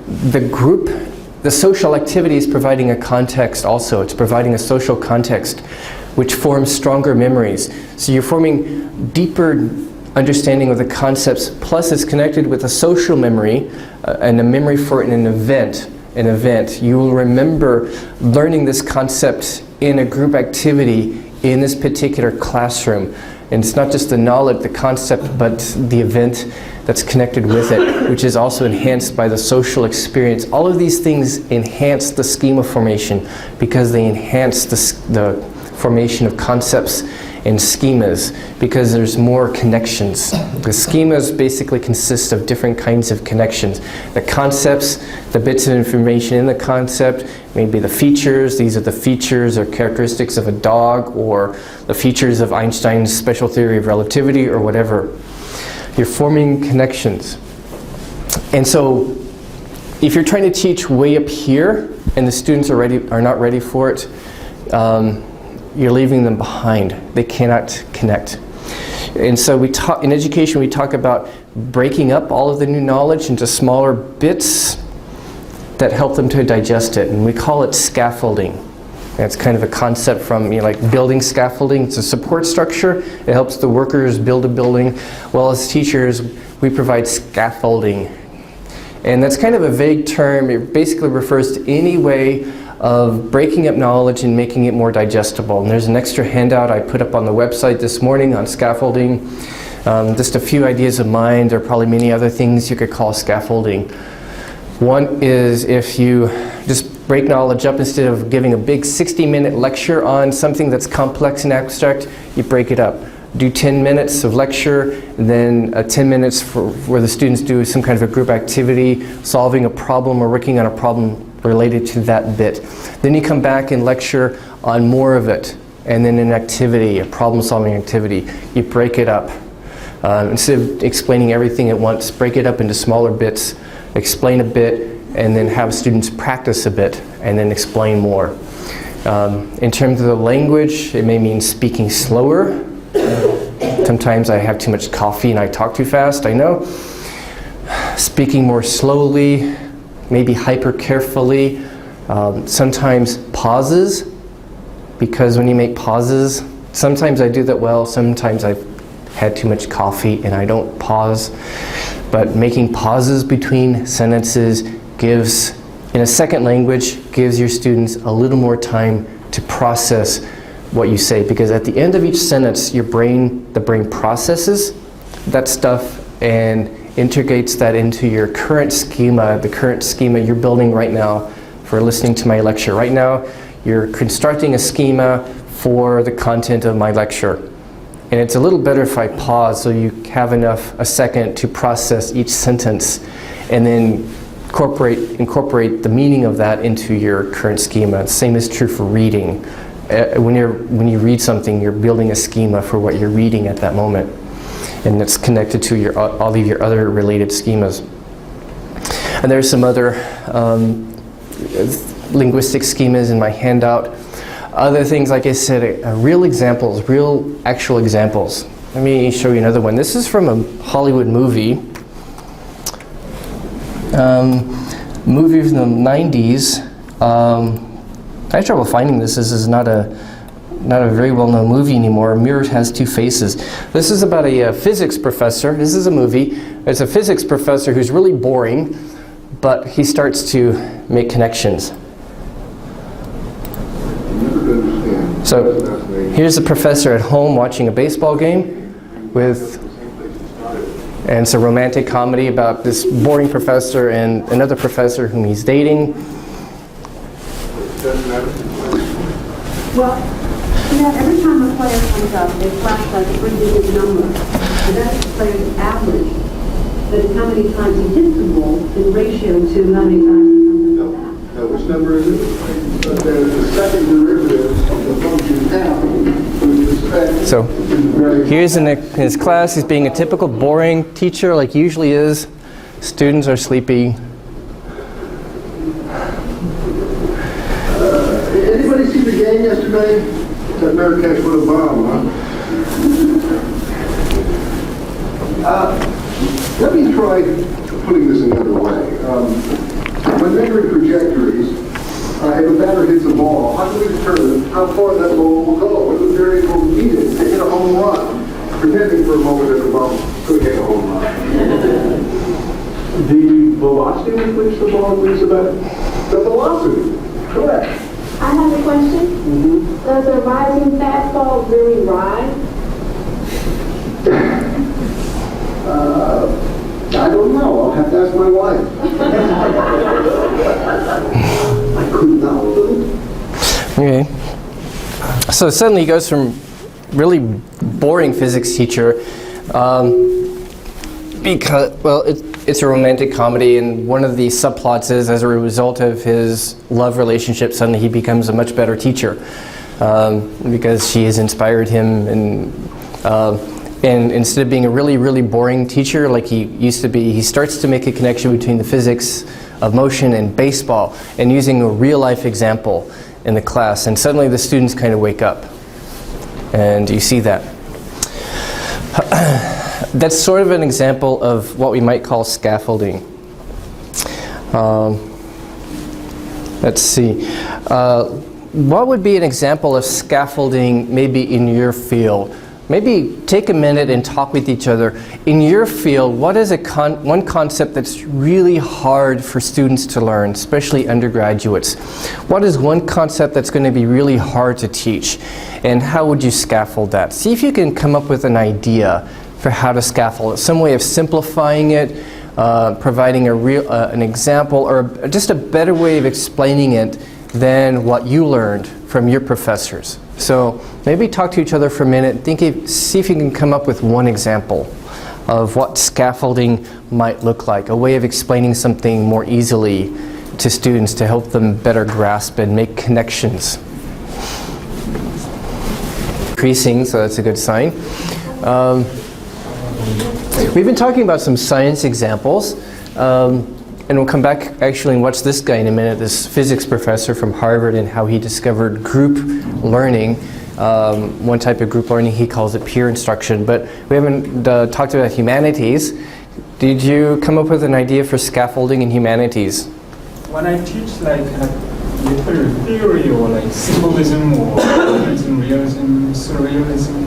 Speaker 1: the social activity is providing a context also. It's providing a social context which forms stronger memories. So you're forming deeper understanding of the concepts, plus it's connected with a social memory and a memory for an event. You will remember learning this concept in a group activity in this particular classroom. And it's not just the knowledge, the concept, but the event that's connected with it, which is also enhanced by the social experience. All of these things enhance the schema formation because they enhance the formation of concepts and schemas because there's more connections. The schemas basically consist of different kinds of connections. The concepts, the bits of information in the concept, maybe the features, these are the features or characteristics of a dog, or the features of Einstein's special theory of relativity, or whatever. You're forming connections. And so if you're trying to teach way up here and the students are not ready for it, you're leaving them behind. They cannot connect. And so in education we talk about breaking up all of the new knowledge into smaller bits that help them to digest it, and we call it scaffolding. That's kind of a concept from like building scaffolding. It's a support structure. It helps the workers build a building. Well, as teachers, we provide scaffolding. And that's kind of a vague term. It basically refers to any way of breaking up knowledge and making it more digestible. And there's an extra handout I put up on the website this morning on scaffolding. Just a few ideas of mine. There are probably many other things you could call scaffolding. One is if you just break knowledge up, instead of giving a big 60-minute lecture on something that's complex and abstract, you break it up. do 10 minutes of lecture, and then 10 minutes where the students do some kind of a group activity, solving a problem or working on a problem related to that bit. Then you come back and lecture on more of it, and then an activity, a problem-solving activity. You break it up. Instead of explaining everything at once, break it up into smaller bits, explain a bit, and then have students practice a bit, and then explain more. In terms of the language, it may mean speaking slower. Sometimes I have too much coffee and I talk too fast, I know. Speaking more slowly, maybe hyper carefully. Sometimes pauses, because when you make pauses, sometimes I do that well, sometimes I've had too much coffee and I don't pause. But making pauses between sentences gives, in a second language, gives your students a little more time to process what you say, because at the end of each sentence, the brain processes that stuff and integrates that into your current schema, the current schema you're building right now for listening to my lecture. Right now, you're constructing a schema for the content of my lecture. And it's a little better if I pause so you have a second to process each sentence and then incorporate the meaning of that into your current schema. The same is true for reading. When you read something, you're building a schema for what you're reading at that moment. And it's connected to all of your other related schemas. And there's some other linguistic schemas in my handout. Other things, like I said, real examples, real actual examples. Let me show you another one. This is from a Hollywood movie. Movie from the 90s. I had trouble finding this. This is not a very well-known movie anymore. A Mirror Has Two Faces. This is about a physics professor. This is a movie. It's a physics professor who's really boring, but he starts to make connections. So here's the professor at home watching a baseball game and it's a romantic comedy about this boring professor and another professor whom he's dating.
Speaker 9: Well, every time a player comes up, they flash like a 3-digit number. And that's the player's average. That is how many times he hits the ball in ratio to how many times he comes up with that.
Speaker 8: Now, which number is it? The second derivative of the function f with respect
Speaker 1: So
Speaker 8: to the very...
Speaker 1: here's in his class, he's being a typical boring teacher like he usually is. Students are sleepy.
Speaker 8: Anybody see the game yesterday? That Marrakesh with a bomb, huh? Let me try putting this another way. When measuring trajectories, if a batter hits a ball, how do we determine how far that ball will go? What are the variables needed to hit a home run? Pretending for a moment that the ball could hit a home run. The velocity with which the ball leaves the bat? The velocity, correct.
Speaker 9: I have a question. Does a rising fastball really rise?
Speaker 8: I don't know. I'll have to ask my wife. I couldn't know.
Speaker 1: Okay. So suddenly he goes from really boring physics teacher because, well, it's a romantic comedy, and one of the subplots is as a result of his love relationship, suddenly he becomes a much better teacher because she has inspired him, and instead of being a really, really boring teacher like he used to be, he starts to make a connection between the physics of motion and baseball and using a real-life example in the class, and suddenly the students kind of wake up. And you see that. That's sort of an example of what we might call scaffolding. Let's see. What would be an example of scaffolding maybe in your field? Maybe take a minute and talk with each other. In your field, what is one concept that's really hard for students to learn, especially undergraduates? What is one concept that's going to be really hard to teach? And how would you scaffold that? See if you can come up with an idea for how to scaffold it. Some way of simplifying it, providing an example, or just a better way of explaining it than what you learned from your professors. So maybe talk to each other for a minute, see if you can come up with one example of what scaffolding might look like, a way of explaining something more easily to students to help them better grasp and make connections. Increasing, so that's a good sign. We've been talking about some science examples, and we'll come back actually and watch this guy in a minute, this physics professor from Harvard, and how he discovered group learning. One type of group learning, he calls it peer instruction, but we haven't talked about humanities. Did you come up with an idea for scaffolding in humanities?
Speaker 10: When I teach like literary theory or like symbolism or realism, surrealism,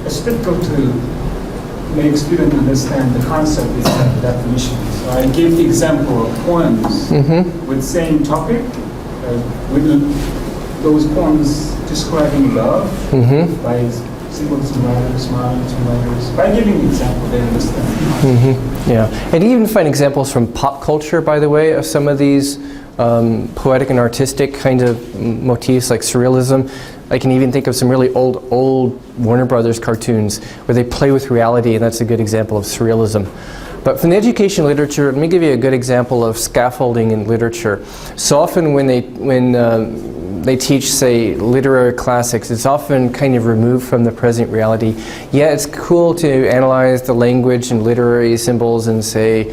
Speaker 10: it's difficult to make students understand the concept itself, the definition. So I give the example of poems with same topic, with those poems describing love by symbolism writers, modelism writers. By giving example, they understand.
Speaker 1: Yeah, and you even find examples from pop culture, by the way, of some of these poetic and artistic kind of motifs like surrealism. I can even think of some really old Warner Brothers cartoons where they play with reality, and that's a good example of surrealism. But from the education literature, let me give you a good example of scaffolding in literature. So often when they teach, say, literary classics, it's often kind of removed from the present reality. Yeah, it's cool to analyze the language and literary symbols and say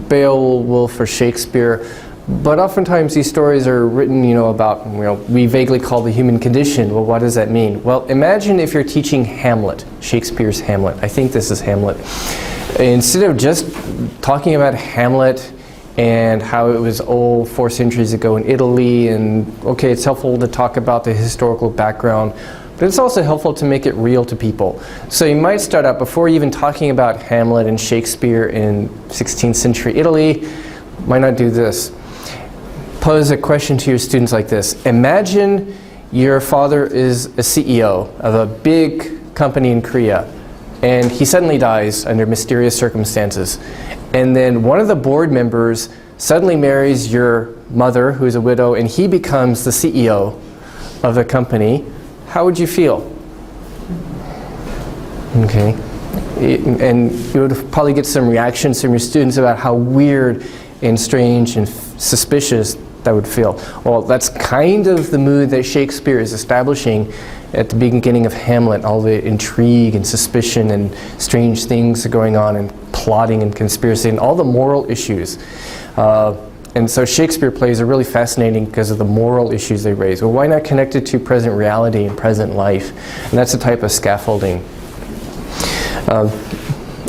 Speaker 1: Beowulf or Shakespeare, but oftentimes these stories are written, about, we vaguely call the human condition. Well, what does that mean? Well, imagine if you're teaching Hamlet, Shakespeare's Hamlet. I think this is Hamlet. Instead of just talking about Hamlet and how it was old 4 centuries ago in Italy, and okay, it's helpful to talk about the historical background, but it's also helpful to make it real to people. So you might start out, before even talking about Hamlet and Shakespeare in 16th century Italy, why not do this? Pose a question to your students like this. Imagine your father is a CEO of a big company in Korea, and he suddenly dies under mysterious circumstances. And then one of the board members suddenly marries your mother, who's a widow, and he becomes the CEO of the company. How would you feel? Okay. And you would probably get some reactions from your students about how weird and strange and suspicious that would feel. Well, that's kind of the mood that Shakespeare is establishing at the beginning of Hamlet. All the intrigue and suspicion and strange things are going on, and plotting and conspiracy and all the moral issues. And so Shakespeare plays are really fascinating because of the moral issues they raise. Well, why not connect it to present reality and present life? And that's a type of scaffolding.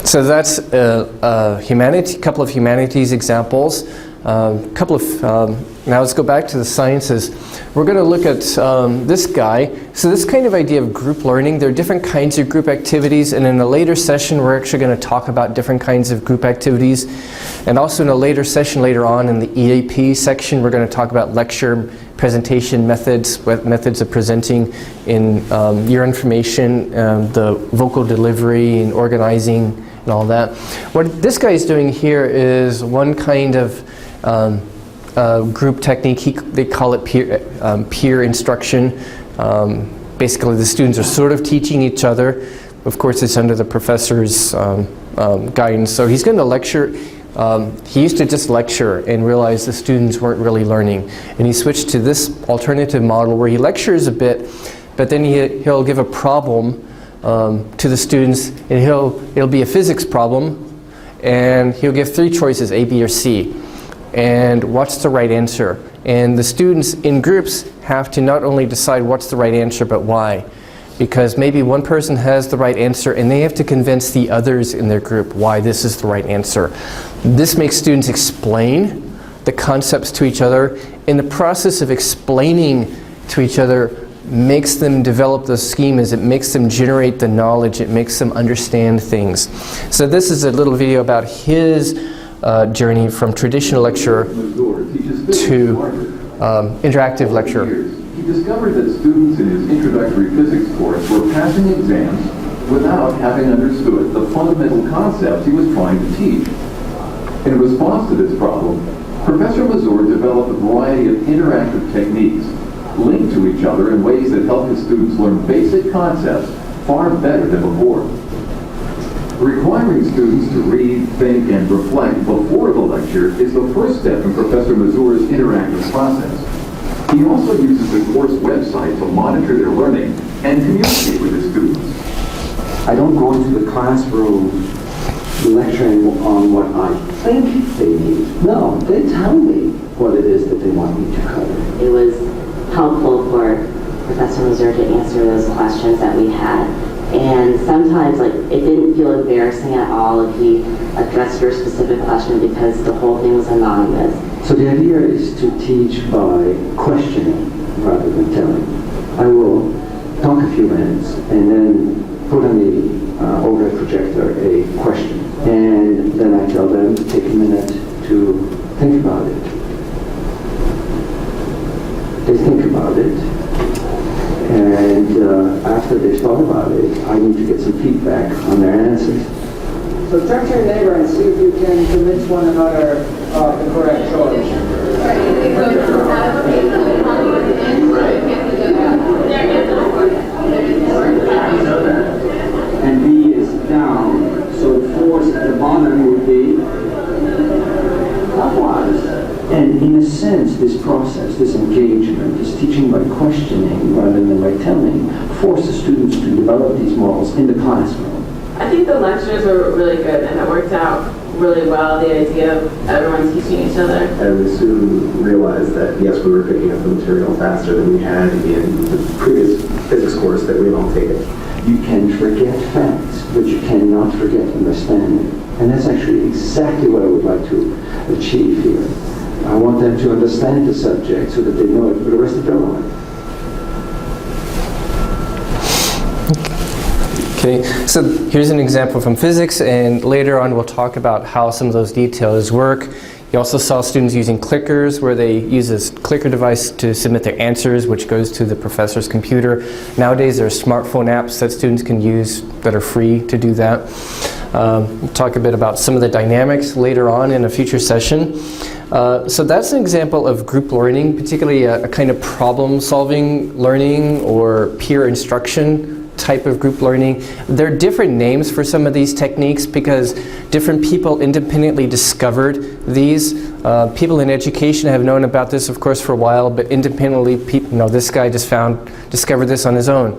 Speaker 1: So that's a couple of humanities examples. Now let's go back to the sciences. We're going to look at this guy. So this kind of idea of group learning, there are different kinds of group activities, and in a later session we're actually going to talk about different kinds of group activities. And also in a later session later on in the EAP section, we're going to talk about lecture presentation methods, methods of presenting in your information, the vocal delivery and organizing and all that. What this guy is doing here is one kind of group technique. They call it peer instruction. Basically, the students are sort of teaching each other. Of course, it's under the professor's guidance. So he's going to lecture. He used to just lecture and realize the students weren't really learning. And he switched to this alternative model where he lectures a bit, but then he'll give a problem to the students, and it'll be a physics problem, and he'll give 3 choices, A, B, or C. And what's the right answer? And the students in groups have to not only decide what's the right answer, but why. Because maybe one person has the right answer and they have to convince the others in their group why this is the right answer. This makes students explain the concepts to each other. In the process of explaining to each other makes them develop the schemas, it makes them generate the knowledge, it makes them understand things. So this is a little video about his journey from traditional lecture to interactive lecture.
Speaker 11: He discovered that students in his introductory physics course were passing exams without having understood the fundamental concepts he was trying to teach. In response to this problem, Professor Mazur developed a variety of interactive techniques linked to each other in ways that help his students learn basic concepts far better than before. Requiring students to read, think, and reflect before the lecture is the first step in Professor Mazur's interactive process. He also uses the course website to monitor their learning and communicate with his students.
Speaker 12: I don't go into the classroom lecturing on what I think they need. No, they tell me what it is that they want me to cover.
Speaker 13: It was helpful for Professor Mazur to answer those questions that we had. And sometimes, like, it didn't feel embarrassing at all if he addressed your specific question because the whole thing was anonymous.
Speaker 12: So the idea is to teach by questioning rather than telling. I will talk a few minutes and then put on the overhead projector a question. And then I tell them to take a minute to think about it. They think about it. And after they've thought about it, I need to get some feedback on their answers.
Speaker 3: So turn to your neighbor and see if you can convince one another of the correct choice.
Speaker 12: And B is down, so force at the bottom would be upwards. And in a sense, this process, this engagement, this teaching by questioning rather than by telling, forces students to develop these models in the classroom.
Speaker 14: I think the lectures were really good and it worked out really well, the idea of everyone teaching each other.
Speaker 15: And we soon realized that, yes, we were picking up the material faster than we had in the previous physics course that we had all taken.
Speaker 12: You can forget facts, but you cannot forget understanding. And that's actually exactly what I would like to achieve here. I want them to understand the subject so that they know it for the rest of their life.
Speaker 1: Okay, so here's an example from physics, and later on we'll talk about how some of those details work. You also saw students using clickers, where they use this clicker device to submit their answers, which goes to the professor's computer. Nowadays there are smartphone apps that students can use that are free to do that. We'll talk a bit about some of the dynamics later on in a future session. So that's an example of group learning, particularly a kind of problem-solving learning or peer instruction type of group learning. There are different names for some of these techniques because different people independently discovered these. People in education have known about this, of course, for a while, but independently, this guy just discovered this on his own.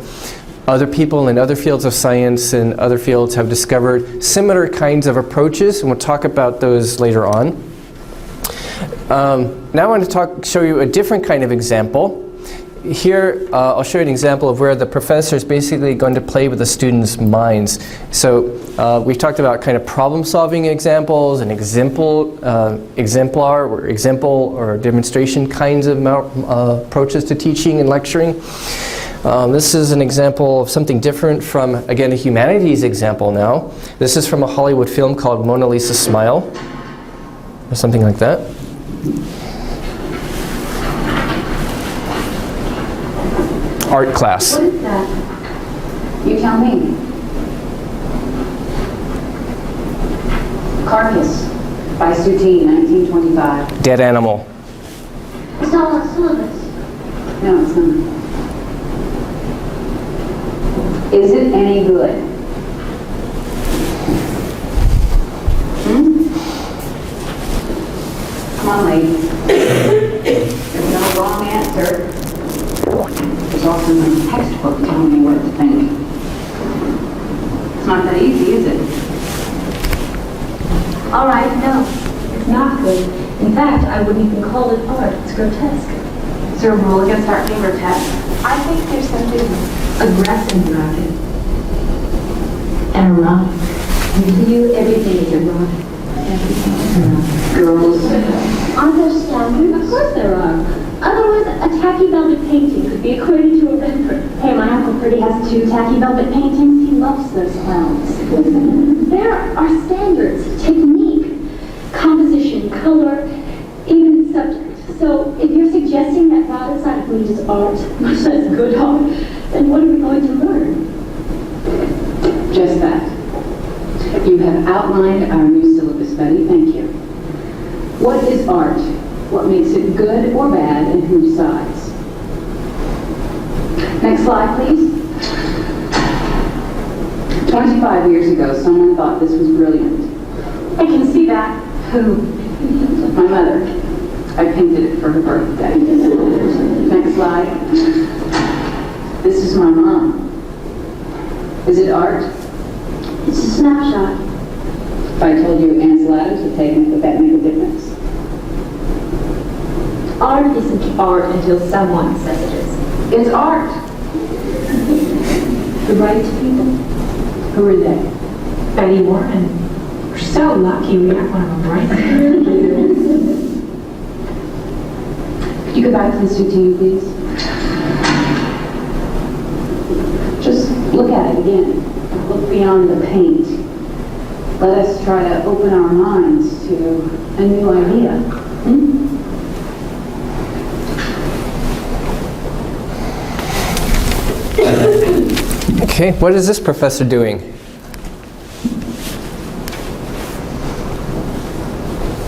Speaker 1: Other people in other fields of science and other fields have discovered similar kinds of approaches, and we'll talk about those later on. Now I want to show you a different kind of example. Here, I'll show you an example of where the professor is basically going to play with the students' minds. So we've talked about kind of problem-solving examples and exemplar or example or demonstration kinds of approaches to teaching and lecturing. This is an example of something different from, again, a humanities example now. This is from a Hollywood film called Mona Lisa's Smile, or something like that. Art class.
Speaker 9: What is that? You tell me. Carcass by Soutine, 1925.
Speaker 1: Dead animal.
Speaker 9: It's all on syllabus. No, it's not. Is it any good? Come on, ladies. There's no wrong answer. There's also no textbook telling me what to think. It's not that easy, is it?
Speaker 16: All right, no, it's not good. In fact, I wouldn't even call it art. It's grotesque.
Speaker 9: Is there a rule against art being grotesque?
Speaker 16: I think there's something aggressive about it. And erotic. And to you, everything is erotic. Everything is erotic.
Speaker 9: Girls.
Speaker 16: Aren't there standards? Of course there are. Otherwise, a tacky velvet painting could be equated to a Rembrandt. Hey, my Uncle Pretty has 2 tacky velvet paintings. He loves those clowns. There are standards, technique, composition, color, even subject. So if you're suggesting that God inside of me is art, much less good art, then what are we going to learn?
Speaker 9: Just that. You have outlined our new syllabus, Betty. Thank you. What is art? What makes it good or bad, and who decides? Next slide, please. 25 years ago, someone thought this was brilliant. I can see that. Who? My mother. I painted it for her birthday. Next slide. This is my mom. Is it art?
Speaker 16: It's a snapshot.
Speaker 9: If I told you Anne's letters were taken, would that make a difference?
Speaker 16: Art isn't art until someone says it is.
Speaker 9: It's art.
Speaker 16: The right people.
Speaker 9: Who are they?
Speaker 16: Betty Warren. We're so lucky we have one of them right here.
Speaker 9: Could you go back to the routine, please? Just look at it again. Look beyond the paint. Let us try to open our minds to a new idea.
Speaker 1: Okay, what is this professor doing?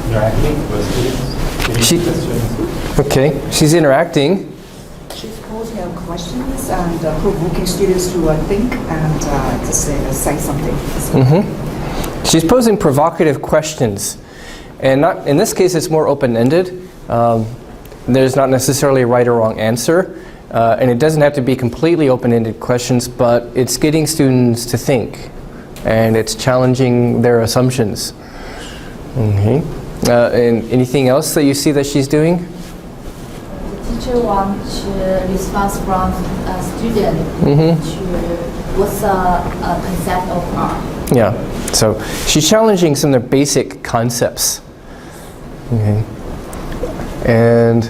Speaker 4: Interacting with students.
Speaker 1: Okay, she's interacting.
Speaker 3: She's posing questions and provoking students to think and to say something.
Speaker 1: She's posing provocative questions, and not in this case it's more open-ended. There's not necessarily a right or wrong answer, and it doesn't have to be completely open-ended questions, but it's getting students to think, and it's challenging their assumptions. And anything else that you see that she's doing?
Speaker 7: The teacher wants to respond from a student to what's a concept of art.
Speaker 1: Yeah, so she's challenging some of the basic concepts. And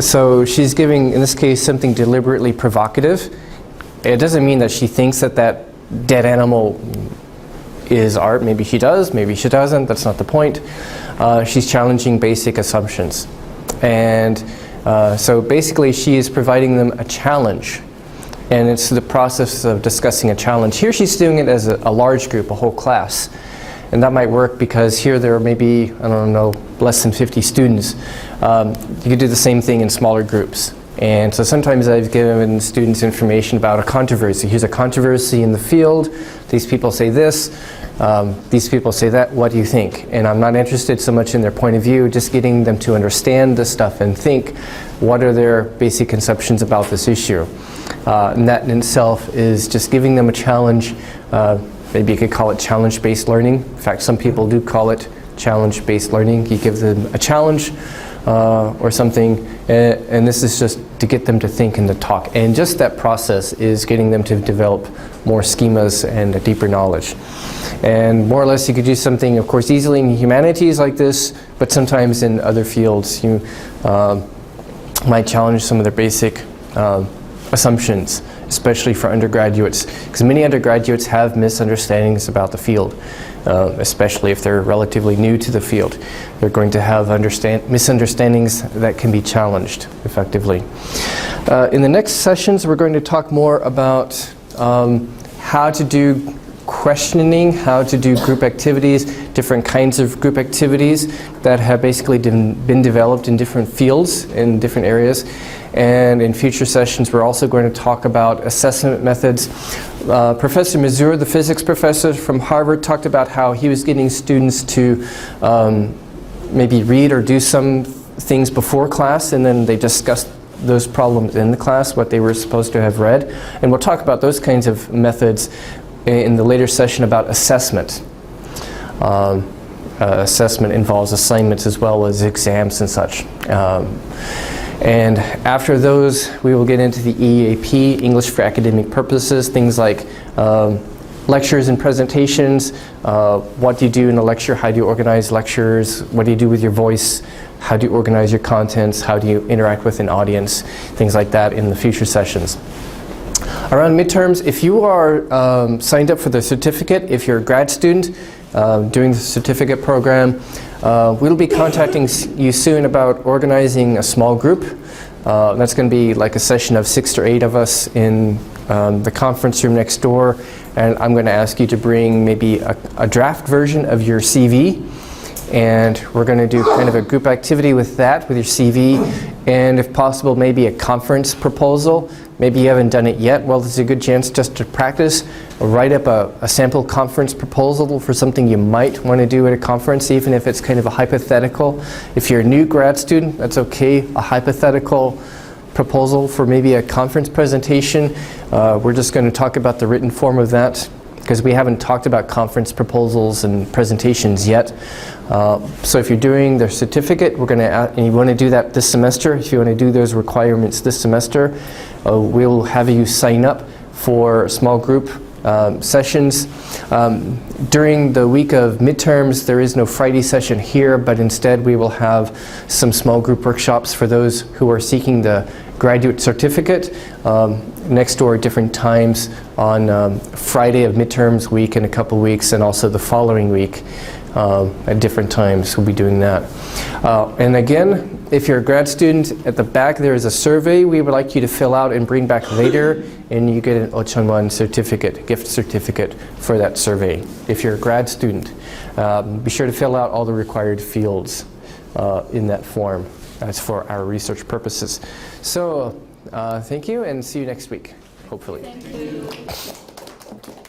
Speaker 1: so she's giving, in this case, something deliberately provocative. It doesn't mean that she thinks that that dead animal is art. Maybe she does, maybe she doesn't. That's not the point. She's challenging basic assumptions. And so basically she is providing them a challenge. And it's the process of discussing a challenge. Here she's doing it as a large group, a whole class. And that might work because here there are maybe, I don't know, less than 50 students. You could do the same thing in smaller groups. And so sometimes I've given students information about a controversy. Here's a controversy in the field. These people say this. These people say that. What do you think? And I'm not interested so much in their point of view, just getting them to understand the stuff and think what are their basic conceptions about this issue. And that in itself is just giving them a challenge. Maybe you could call it challenge-based learning. In fact, some people do call it challenge-based learning. You give them a challenge or something, and this is just to get them to think and to talk. And just that process is getting them to develop more schemas and a deeper knowledge. And more or less you could do something, of course, easily in humanities like this, but sometimes in other fields you might challenge some of their basic assumptions, especially for undergraduates, because many undergraduates have misunderstandings about the field, especially if they're relatively new to the field. They're going to have misunderstandings that can be challenged effectively. In the next sessions, we're going to talk more about how to do questioning, how to do group activities, different kinds of group activities that have basically been developed in different fields, in different areas. And in future sessions, we're also going to talk about assessment methods. Professor Mazur, the physics professor from Harvard, talked about how he was getting students to maybe read or do some things before class, and then they discussed those problems in the class, what they were supposed to have read. And we'll talk about those kinds of methods in the later session about assessment. Assessment involves assignments as well as exams and such. And after those, we will get into the EAP, English for Academic Purposes, things like lectures and presentations. What do you do in a lecture? How do you organize lectures? What do you do with your voice? How do you organize your contents? How do you interact with an audience? Things like that in the future sessions. Around midterms, if you are signed up for the certificate, if you're a grad student doing the certificate program, we'll be contacting you soon about organizing a small group. That's going to be like a session of 6 or 8 of us in the conference room next door, and I'm going to ask you to bring maybe a draft version of your CV And we're going to do kind of a group activity with that, with your CV, and if possible, maybe a conference proposal. Maybe you haven't done it yet. Well, this is a good chance just to practice. Write up a sample conference proposal for something you might want to do at a conference, even if it's kind of a hypothetical. If you're a new grad student, that's okay. A hypothetical proposal for maybe a conference presentation. We're just going to talk about the written form of that, because we haven't talked about conference proposals and presentations yet. So if you're doing the certificate, we're going to, and you want to do that this semester, if you want to do those requirements this semester, we'll have you sign up for small group sessions. During the week of midterms, there is no Friday session here, but instead we will have some small group workshops for those who are seeking the graduate certificate next door at different times on Friday of midterms week in a couple weeks, and also the following week at different times. We'll be doing that. And again, if you're a grad student, at the back there is a survey we would like you to fill out and bring back later, and you get an Ochanwan certificate, gift certificate for that survey. If you're a grad student, be sure to fill out all the required fields in that form. That's for our research purposes. So thank you, and see you next week, hopefully.
Speaker 2: Thank you.